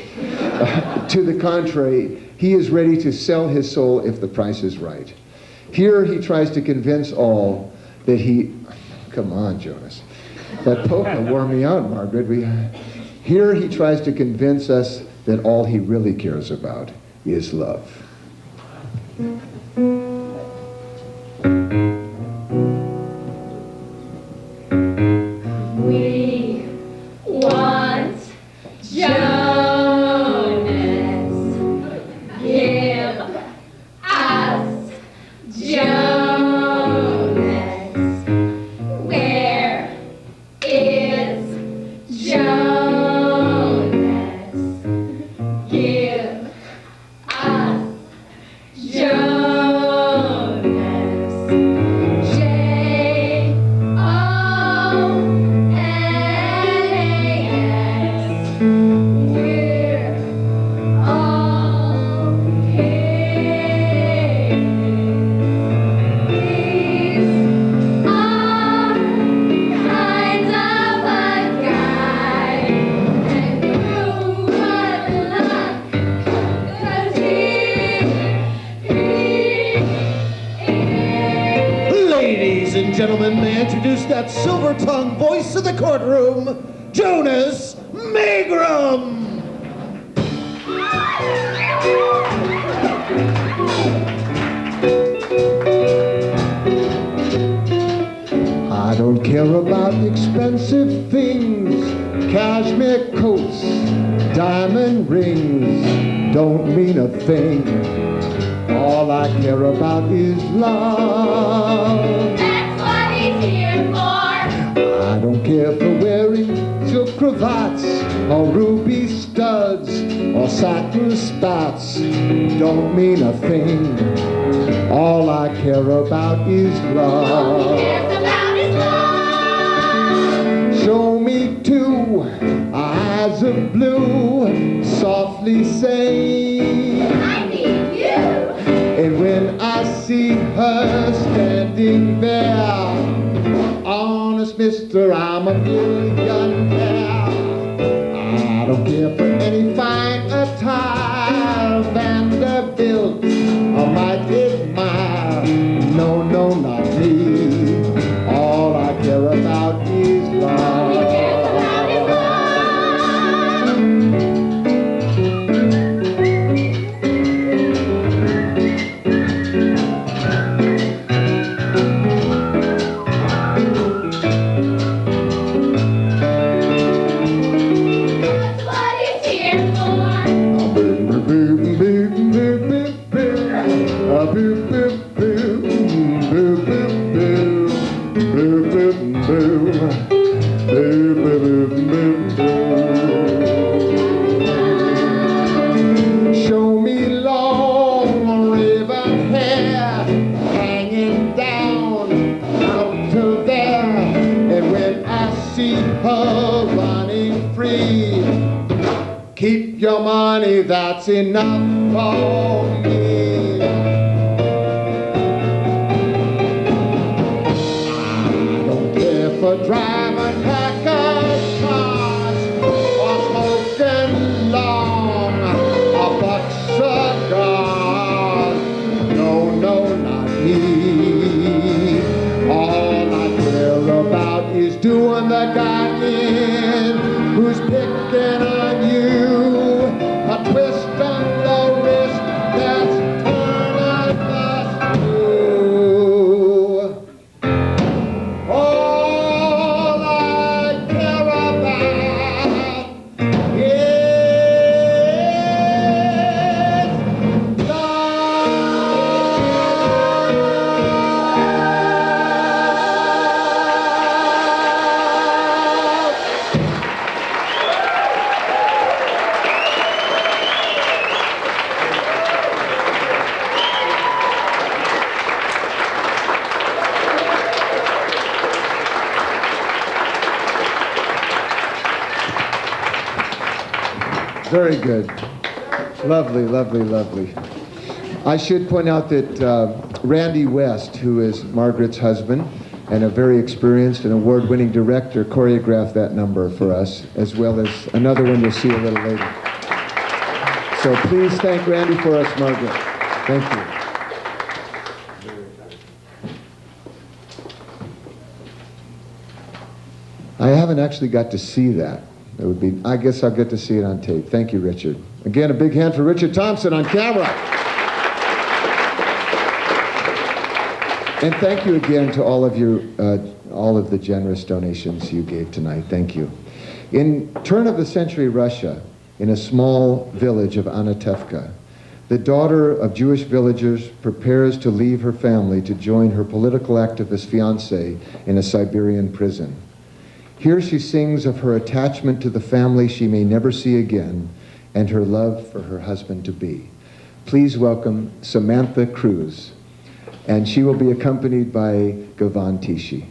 To the contrary, he is ready to sell his soul if the price is right. Here he tries to convince all that he... Come on, Jonas. That polka wore me out, Margaret. Here he tries to convince us that all he really cares about is love. We want Jonas. Give us Jonas. Where is Jonas? Give us Jonas. introduce that silver-tongued voice of the courtroom, Jonas Magram. I don't care about expensive things, cashmere coats, diamond rings, don't mean a thing. All I care about is love. That's what he's here for. I don't care for wearing silk cravats, or ruby studs, or satin spats, don't mean a thing. All I care about is All he love. cares about is love. Show me two eyes of blue, softly say. I need you. And when I see her standing there, honest mister, I'm a millionaire. I don't care for any fine attire, Vanderbilt, I might admire. No, no, not me. All I care about is love. All he cares about is love. That's what he's here for. Show me long raven hair hanging down up to there, and when I see her running free, keep your money, that's enough for me. I don't care for driving hackers cars or smoking long a buck cigars. No, no, not me. All I care about is doing the guy in who's picking on you. A twist on the wrist that's turning us blue. All I care about is love. Very good. Lovely, lovely, lovely. I should point out that Randy West, who is Margaret's husband and a very experienced and award-winning director, choreographed that number for us, as well as another one you'll see a little later. So please thank Randy for us, Margaret. Thank you. I haven't actually got to see that. It would be, I guess I'll get to see it on tape. Thank you, Richard. Again, a big hand for Richard Thompson on camera. And thank you again to all of the generous donations you gave tonight. Thank you. In turn-of-the-century Russia, in a small village of Anatevka, the daughter of Jewish villagers prepares to leave her family to join her political activist fiancé in a Siberian prison. Here she sings of her attachment to the family she may never see again and her love for her husband-to-be. Please welcome Samantha Cruz, and she will be accompanied by Gavan Tishi.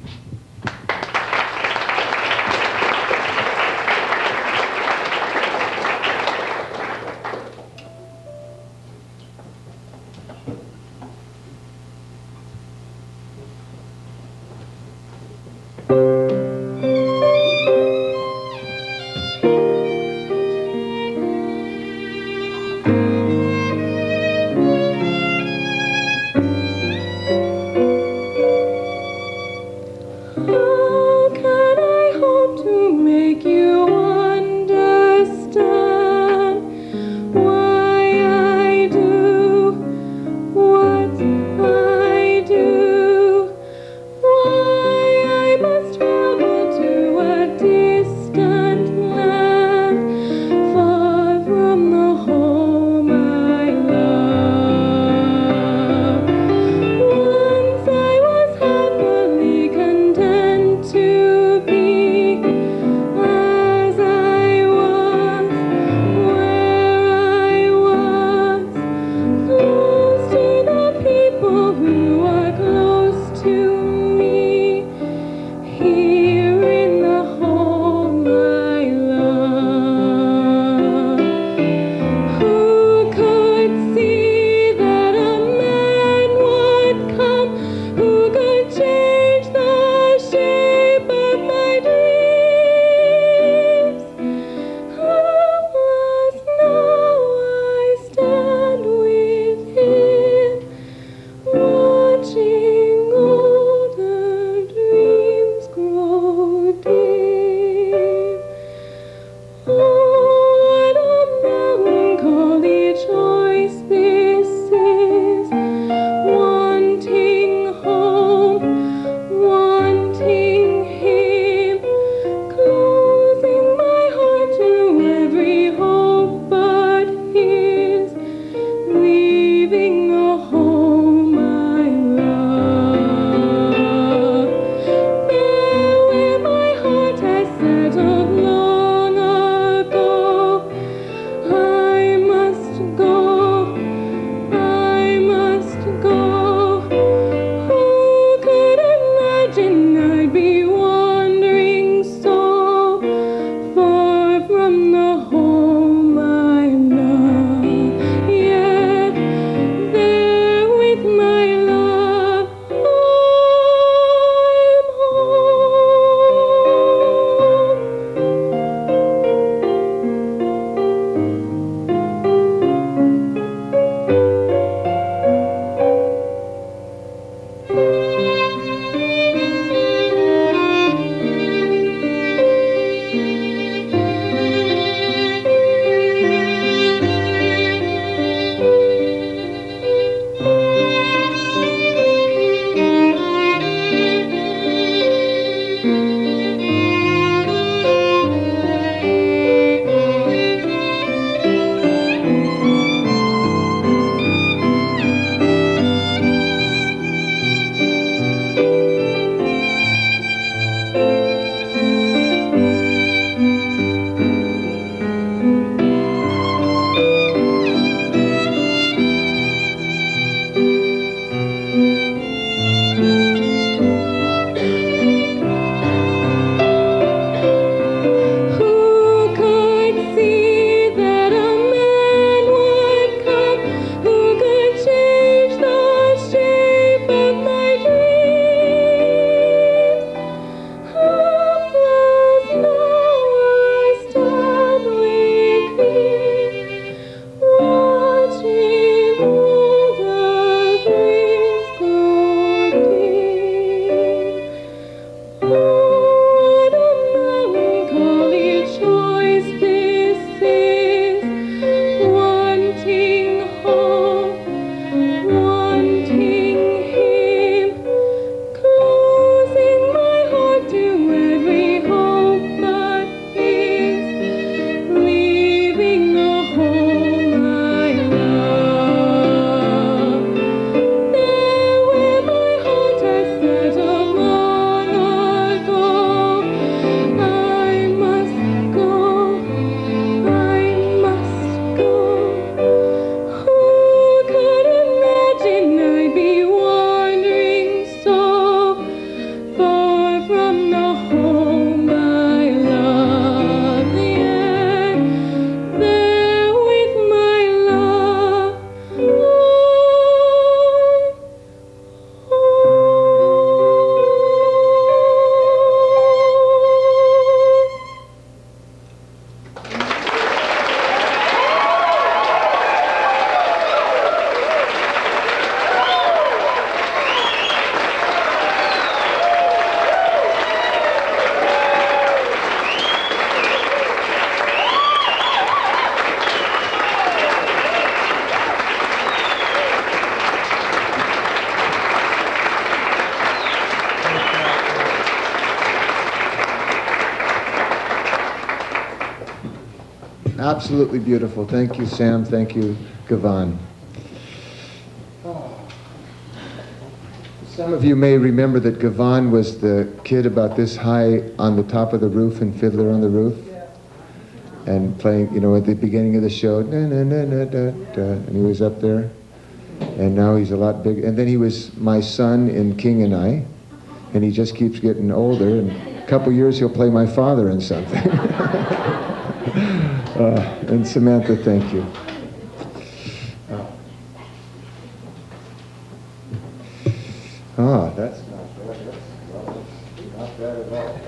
Absolutely beautiful. Thank you, Sam. Thank you, Gavan. Some of you may remember that Gavan was the kid about this high on the top of the roof in Fiddler on the Roof. And playing, at the beginning of the show, na, na, na, na, da, da, and he was up there. And now he's a lot bigger. And then he was my son in King and I, and he just keeps getting older. And a couple years he'll play my father in something. And Samantha, thank you. That's not bad. That's not bad at all.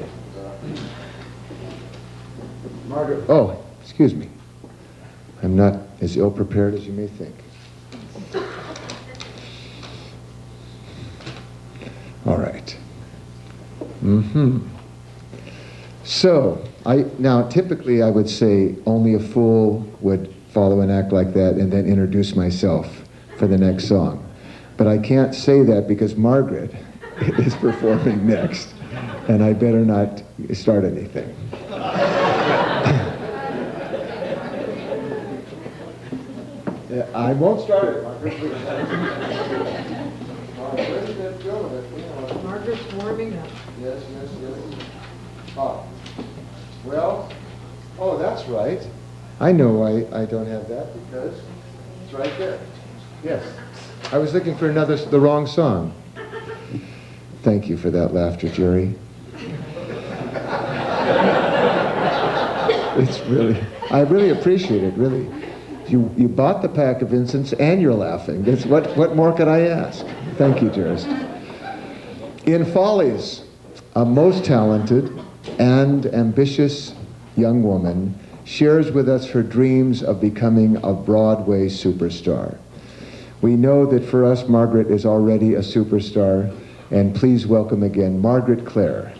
Margaret, excuse me. I'm not as ill-prepared as you may think. All right. So, now typically I would say only a fool would follow an act like that and then introduce myself for the next song. But I can't say that because Margaret is performing next, and I better not start anything. I won't start it, Margaret. Margaret's warming up. Yes. That's right. I know why I don't have that, because it's right there. Yes. I was looking for the wrong song. Thank you for that laughter, Jerry. I really appreciate it, really. You bought the pack of incense and you're laughing. What more could I ask? Thank you, dearest. In Follies, a most talented and ambitious young woman shares with us her dreams of becoming a Broadway superstar. We know that for us, Margaret is already a superstar, and please welcome again Margaret Clare.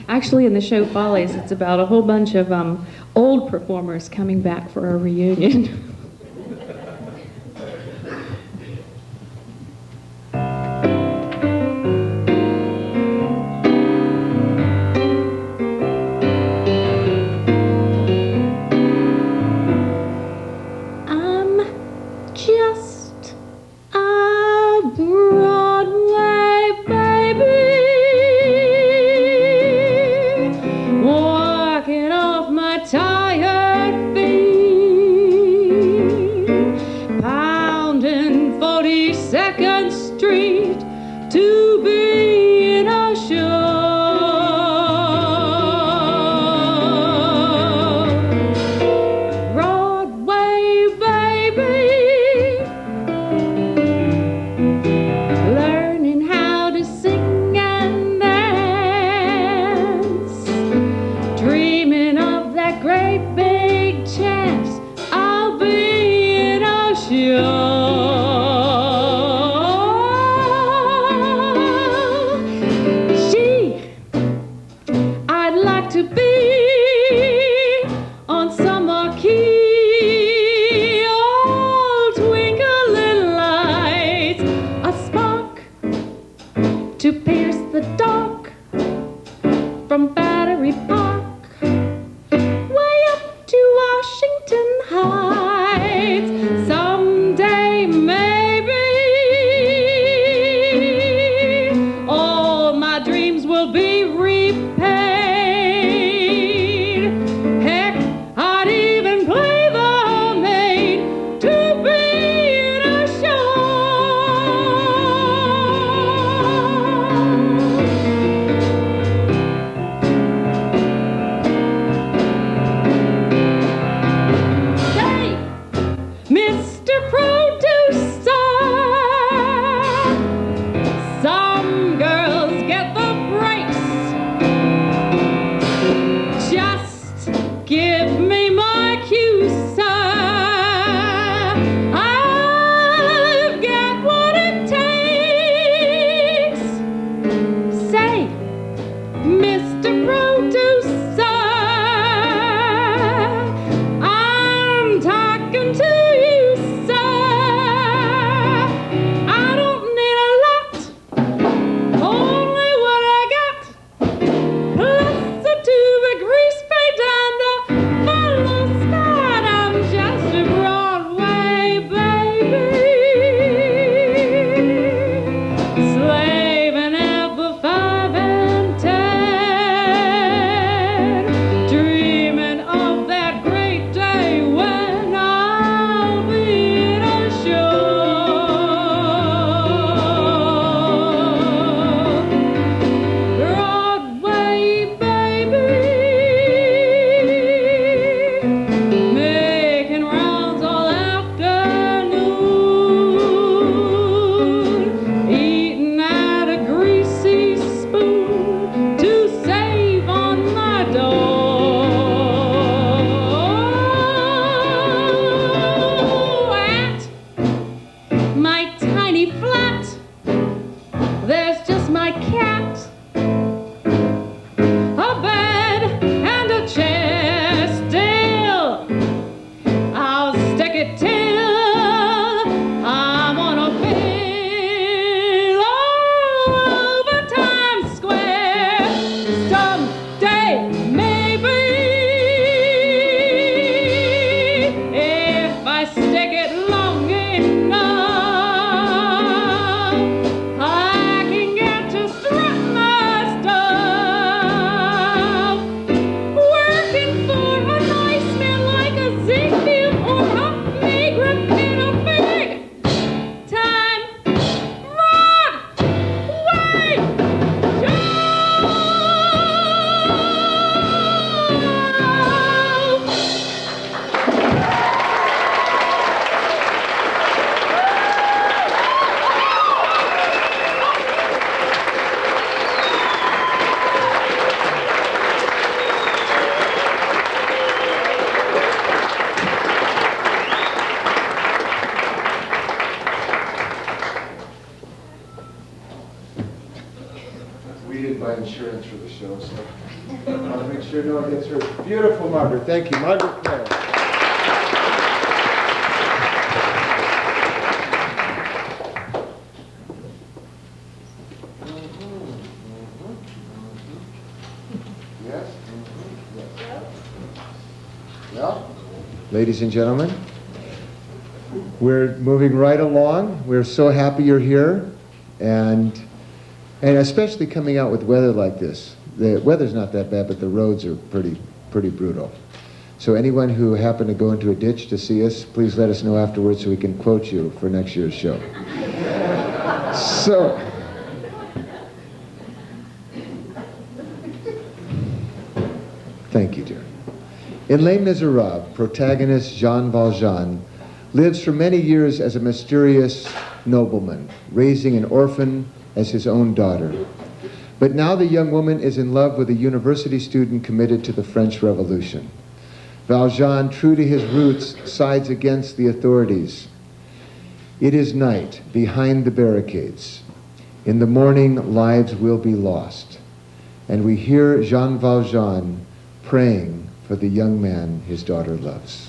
Actually, in the show Follies, it's about a whole bunch of old performers coming back for a reunion. buy insurance for the show, so I want to make sure no one gets hurt. Beautiful, Margaret. Thank you, Margaret Clare. Yes? Well, ladies and gentlemen, we're moving right along. We're so happy you're here, and especially coming out with weather like this. The weather's not that bad, but the roads are pretty brutal. So anyone who happened to go into a ditch to see us, please let us know afterwards so we can quote you for next year's show. So, thank you, dear. In Les Miserables, protagonist Jean Valjean lives for many years as a mysterious nobleman, raising an orphan as his own daughter. But now the young woman is in love with a university student committed to the French Revolution. Valjean, true to his roots, sides against the authorities. It is night, behind the barricades. In the morning, lives will be lost. And we hear Jean Valjean praying for the young man his daughter loves.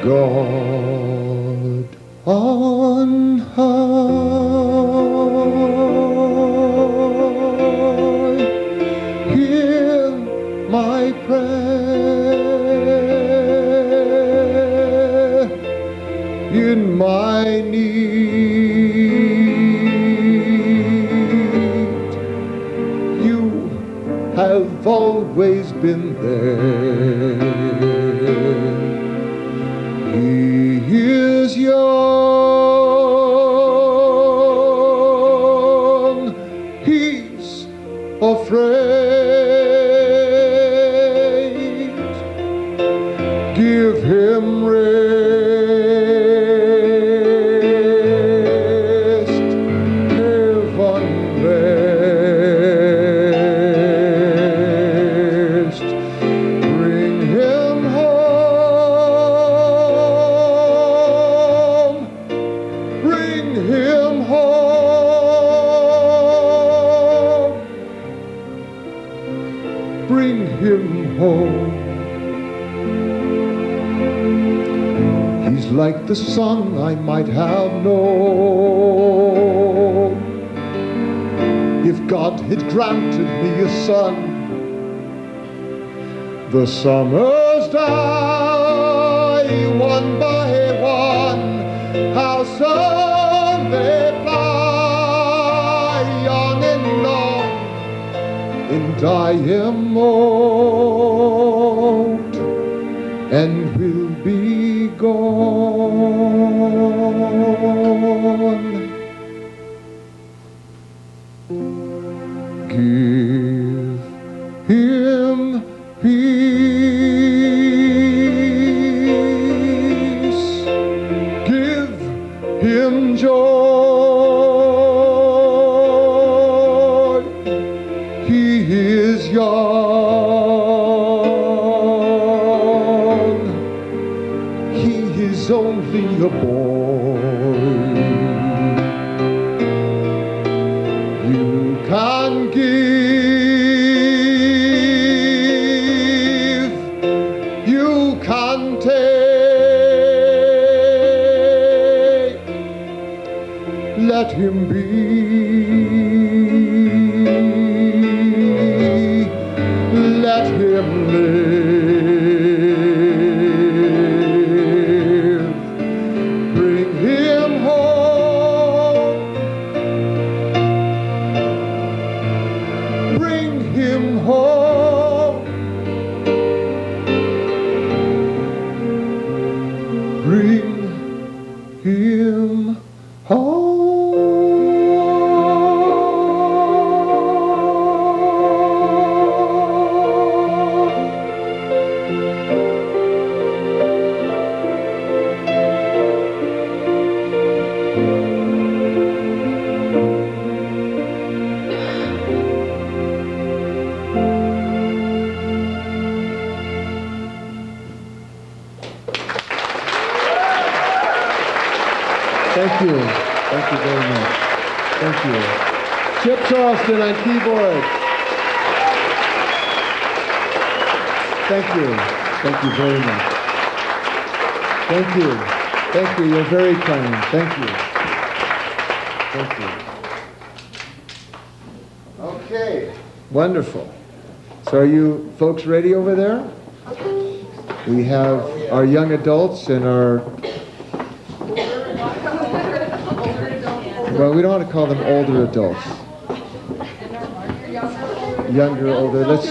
God on high, hear my prayer in my need. You have always been there. He is young, he's afraid. Give him rest, heaven rest. Bring him home. Bring him home. Bring him home. He's like the son I might have known if God had granted me a son. The summers die one by one. How soon they fly, young and long, and I am old and will be gone. Give him peace, give him joy. He is young, he is only a boy. You can give, you can take. Let him be. Let him live. Bring him home. Bring him home. Bring him home. Thank you. Thank you very much. Thank you. Chip Charleston on keyboard. Thank you. Thank you very much. Thank you. Thank you. You're very kind. Thank you. Thank you. Okay. Wonderful. So are you folks ready over there? We have our young adults and our... Well, we don't want to call them older adults. Younger, older. Let's...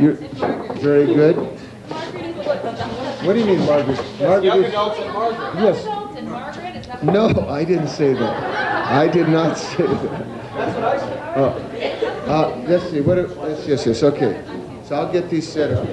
You're very good. What do you mean, Margaret? Margaret Young is... adults and Margaret. Yes. No, I didn't say that. I did not say that. That's what I said. Let's see. Yes. Okay. So I'll get these set up.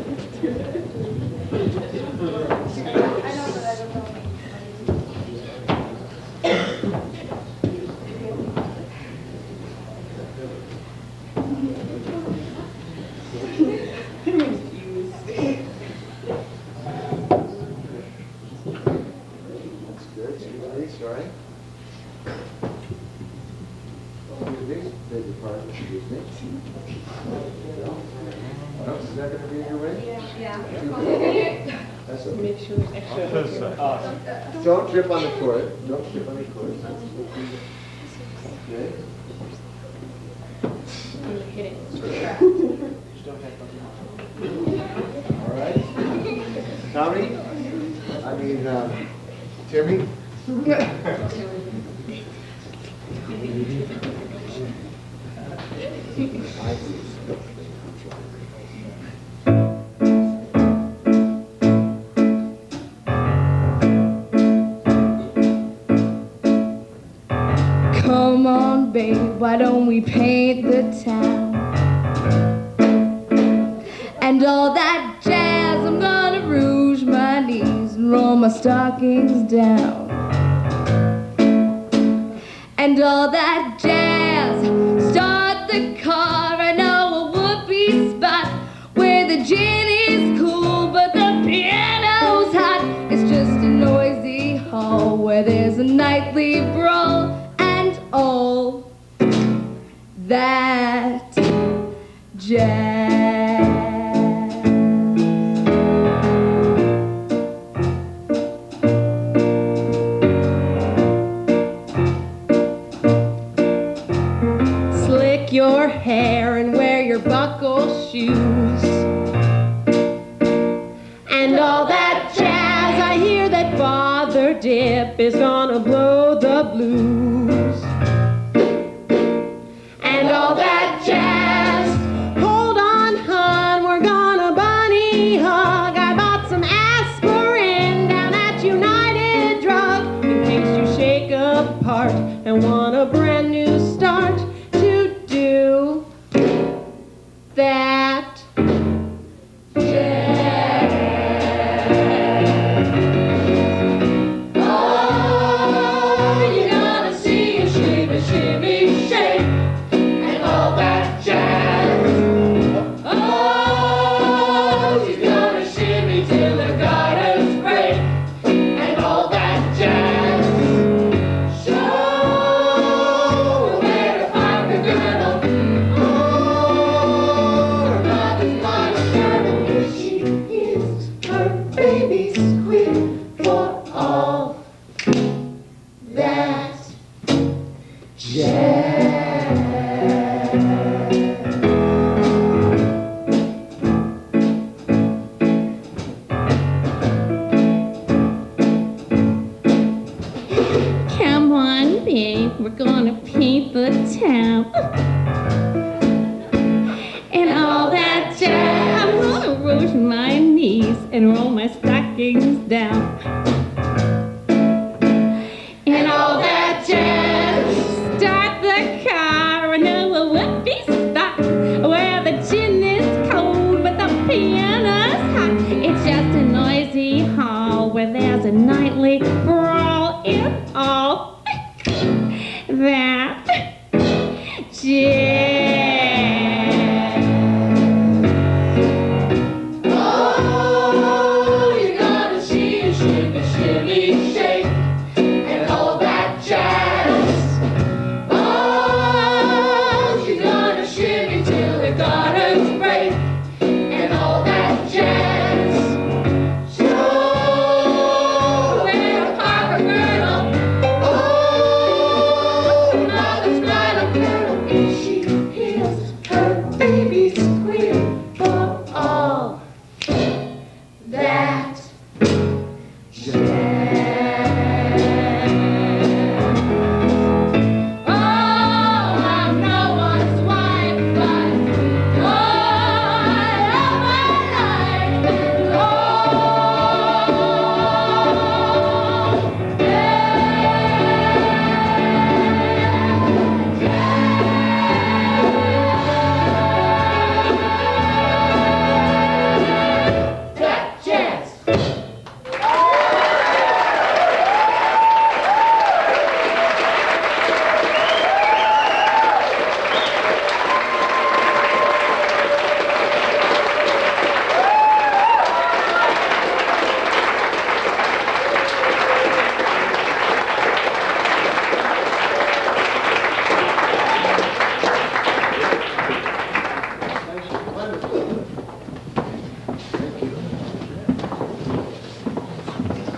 Is that going to be in your way? Yeah. That's okay. Make sure there's extra. Don't trip on the cord. Don't trip on the cord. Okay. Hit it. All right. Tommy? I mean, Timmy? Come on, babe, why don't we paint the town? And all that jazz, I'm gonna rouge my knees and roll my stockings down. And all that jazz, start the car, I know a whoopee spot where the gin is cool, but the piano's hot. It's just a noisy hall where there's a nightly brawl. All that jazz. Slick your hair and wear your buckle shoes. And all that jazz, I hear that Father Dip is gonna blow the blues. All that jazz, hold on, hon, we're gonna bunny hug. I bought some aspirin down at United Drug in case you shake apart and want a brand new start to do that jazz. Oh, you're gonna see a shimmy, shimmy, shake. All that jazz. Oh, she's gonna shimmy till the gardens break. And all that jazz. Show where to find the girl. Oh, her mother's not a girl. Here she is, her baby's queen for all that jazz. Come on, babe, we're gonna paint the town. And all that jazz, I'm gonna rouge my knees and roll my stockings down. And all that jazz, start the car, I know a whoopee spot where the gin is cold but the piano's hot. It's just a noisy hall where there's a nightly brawl in all that jazz. Oh, you're gonna see a shimmy, shimmy, shake, and all that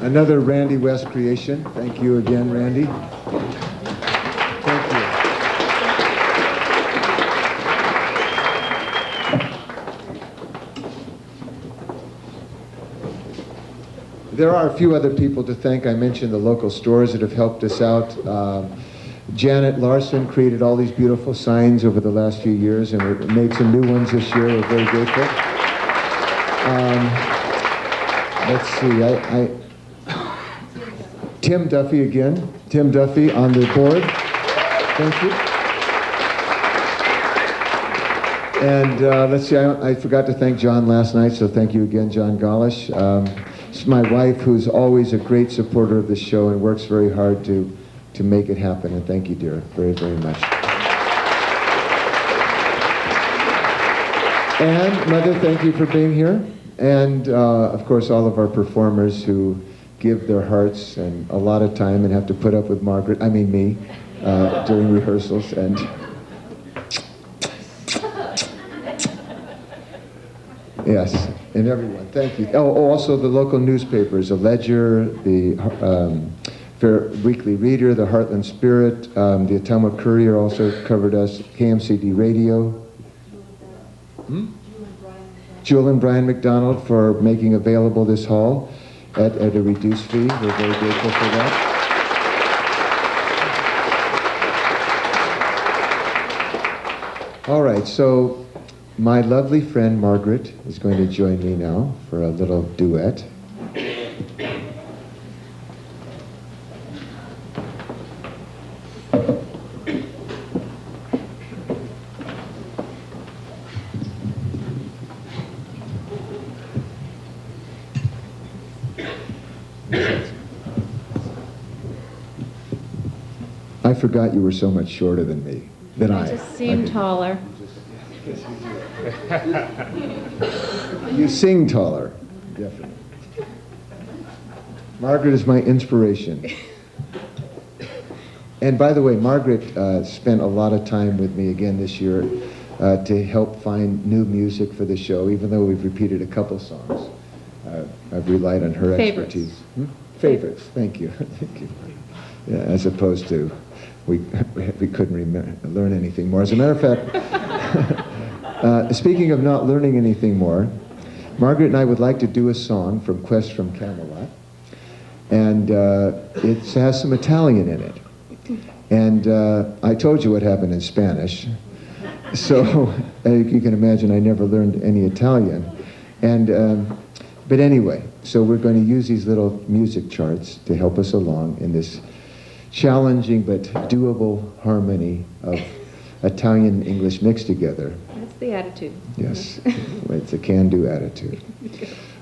Another Randy West creation. Thank you again, Randy. Thank you. There are a few other people to thank. I mentioned the local stores that have helped us out. Janet Larson created all these beautiful signs over the last few years, and we made some new ones this year. We're very grateful. Let's see, Tim Duffy again. Tim Duffy on the board. Thank you. And let's see, I forgot to thank John last night, so thank you again, John Golish. This is my wife, who's always a great supporter of the show and works very hard to make it happen. And thank you, dear, very, very much. And Mother, thank you for being here. And of course, all of our performers who give their hearts and a lot of time and have to put up with me, during rehearsals. And yes, and everyone, thank you. Oh, also the local newspapers, the Ledger, the Weekly Reader, the Heartland Spirit, the Ottumwa Courier also covered us, KMCD Radio. Jewel and Brian McDonald for making available this hall at a reduced fee. We're very grateful for that. All right, so my lovely friend Margaret is going to join me now for a little duet. I forgot you were so much shorter than me. I just seem taller. You sing taller, definitely. Margaret is my inspiration. And by the way, Margaret spent a lot of time with me again this year to help find new music for the show, even though we've repeated a couple songs. I've relied on her expertise. Favorites, thank you. Thank you. Yeah, as opposed to we couldn't learn anything more. As a matter of fact, speaking of not learning anything more, Margaret and I would like to do a song from Quest from Camelot, and it has some Italian in it. And I told you what happened in Spanish, so you can imagine I never learned any Italian. And but anyway, so we're going to use these little music charts to help us along in this challenging but doable harmony of Italian and English mixed together. That's the attitude. Yes, it's a can-do attitude.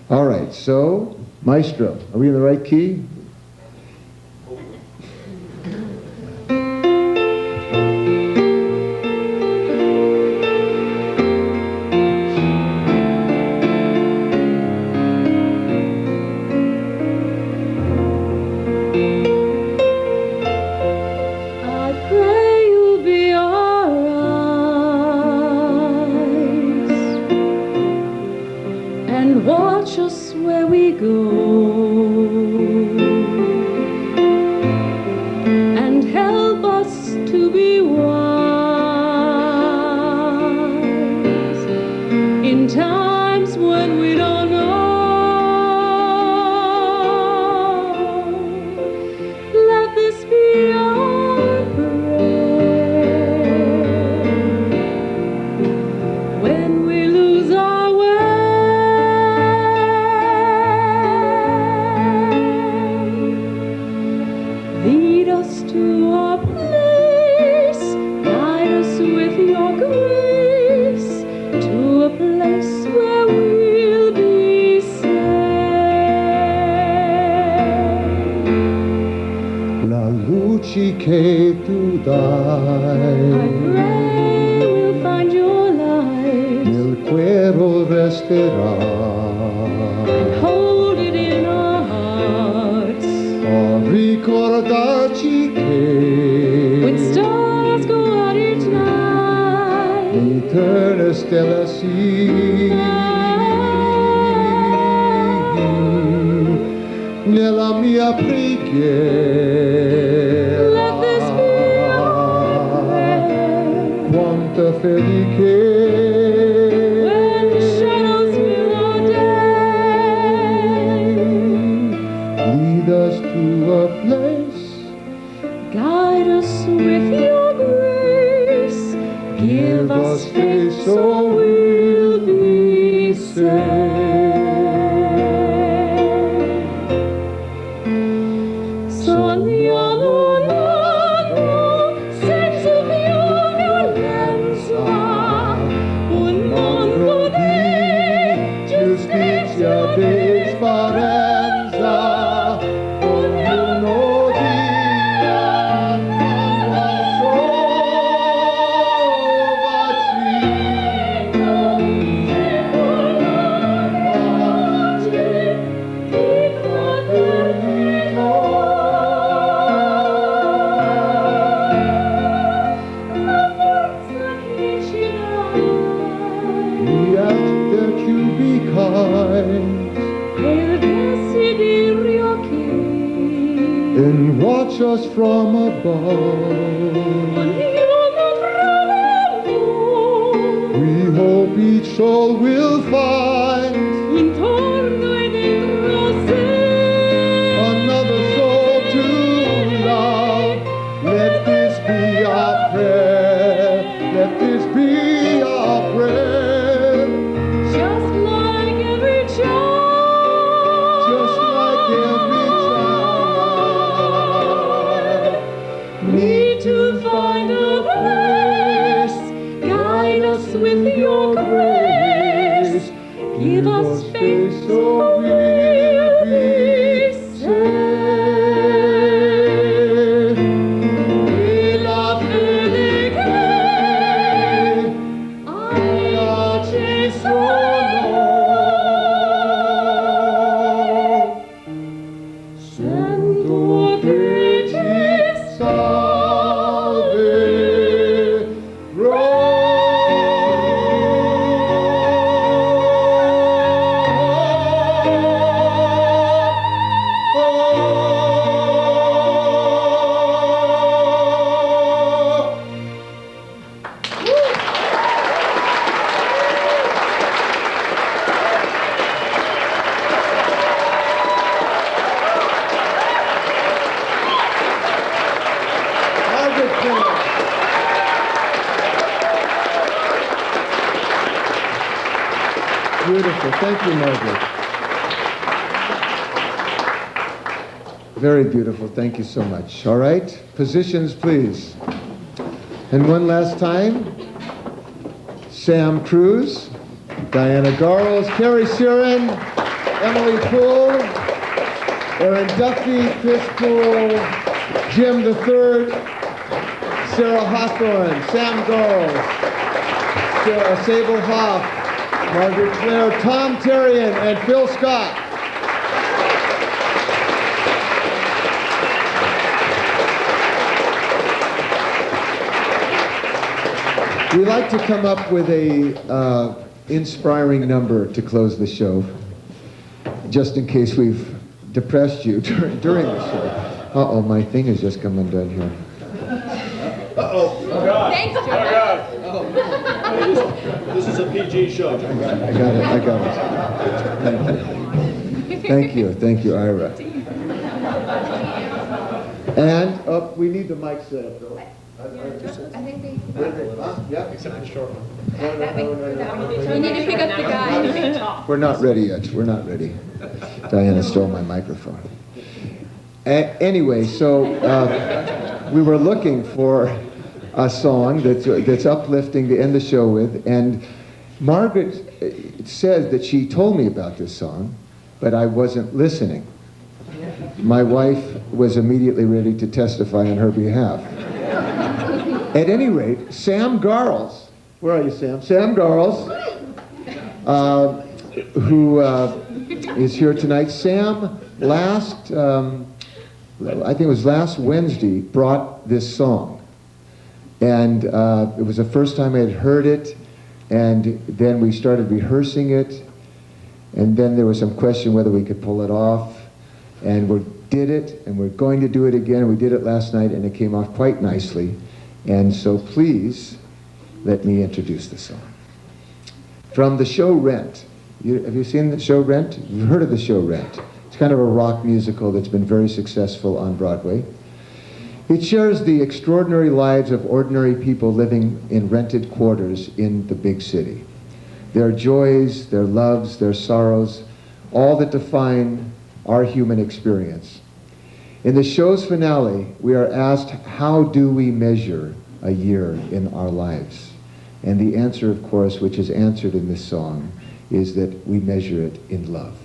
All right, so, Maestro, are we in the right key? nella mia preghiera. Let this be our prayer. Quanta fede che When the shadows fill our day, lead us to a place, guide us with your grace. Give us faith so we'll be saved. Sogniamo l'anno senza violenza, un mondo di giustizia, di speranza. Ognuno dia tua we ask that you be kind and watch us from above. We hope each soul will find another soul to love. Let this be our prayer. Let this be our prayer. Just like every child, Just like every child. need to find a place. Guide us with your grace. Give us faith so we'll be saved. E la fede che ci sono. Sento che ci Beautiful. Thank you, Margaret. Very beautiful. Thank you so much. All right. Positions, please. And one last time. Sam Cruz, Diana Garles, Carrie Sheeran, Emily Poole, Aaron Duffy, Chris Poole, Jim III, Sarah Hawthorne, Sam Garles, Sarah Sable Hoff, Margaret Clare, Tom Terrian, and Phil Scott. We like to come up with a inspiring number to close the show, just in case we've depressed you during the show. Uh-oh, my thing has just come undone here. Uh-oh. Oh, God. Thanks, Oh, God. Hey, this is a PG show. I got it. Thank you, Ira. And, we need the mic set up, though. I think they... Yeah. Except for the short one. You need to pick up the guy. We're not ready yet. We're not ready. Diana stole my microphone. Anyway, so we were looking for a song that's uplifting to end the show with, and Margaret says that she told me about this song, but I wasn't listening. My wife was immediately ready to testify on her behalf. At any rate, Sam Garles, where are you, Sam? Sam Garles, who is here tonight. Sam, I think it was last Wednesday, brought this song. And it was the first time I had heard it, and then we started rehearsing it, and then there was some question whether we could pull it off. And we did it, and we're going to do it again. We did it last night, and it came off quite nicely. And so please let me introduce the song. From the show Rent. Have you seen the show Rent? You've heard of the show Rent. It's kind of a rock musical that's been very successful on Broadway. It shares the extraordinary lives of ordinary people living in rented quarters in the big city. Their joys, their loves, their sorrows, all that define our human experience. In the show's finale, we are asked, how do we measure a year in our lives? And the answer, of course, which is answered in this song, is that we measure it in love.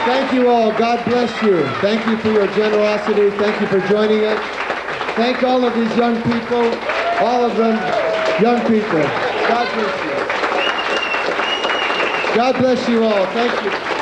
Thank you all. God bless you. Thank you for your generosity. Thank you for joining us. Thank all of these young people, all of them young people. God bless you. God bless you all. Thank you.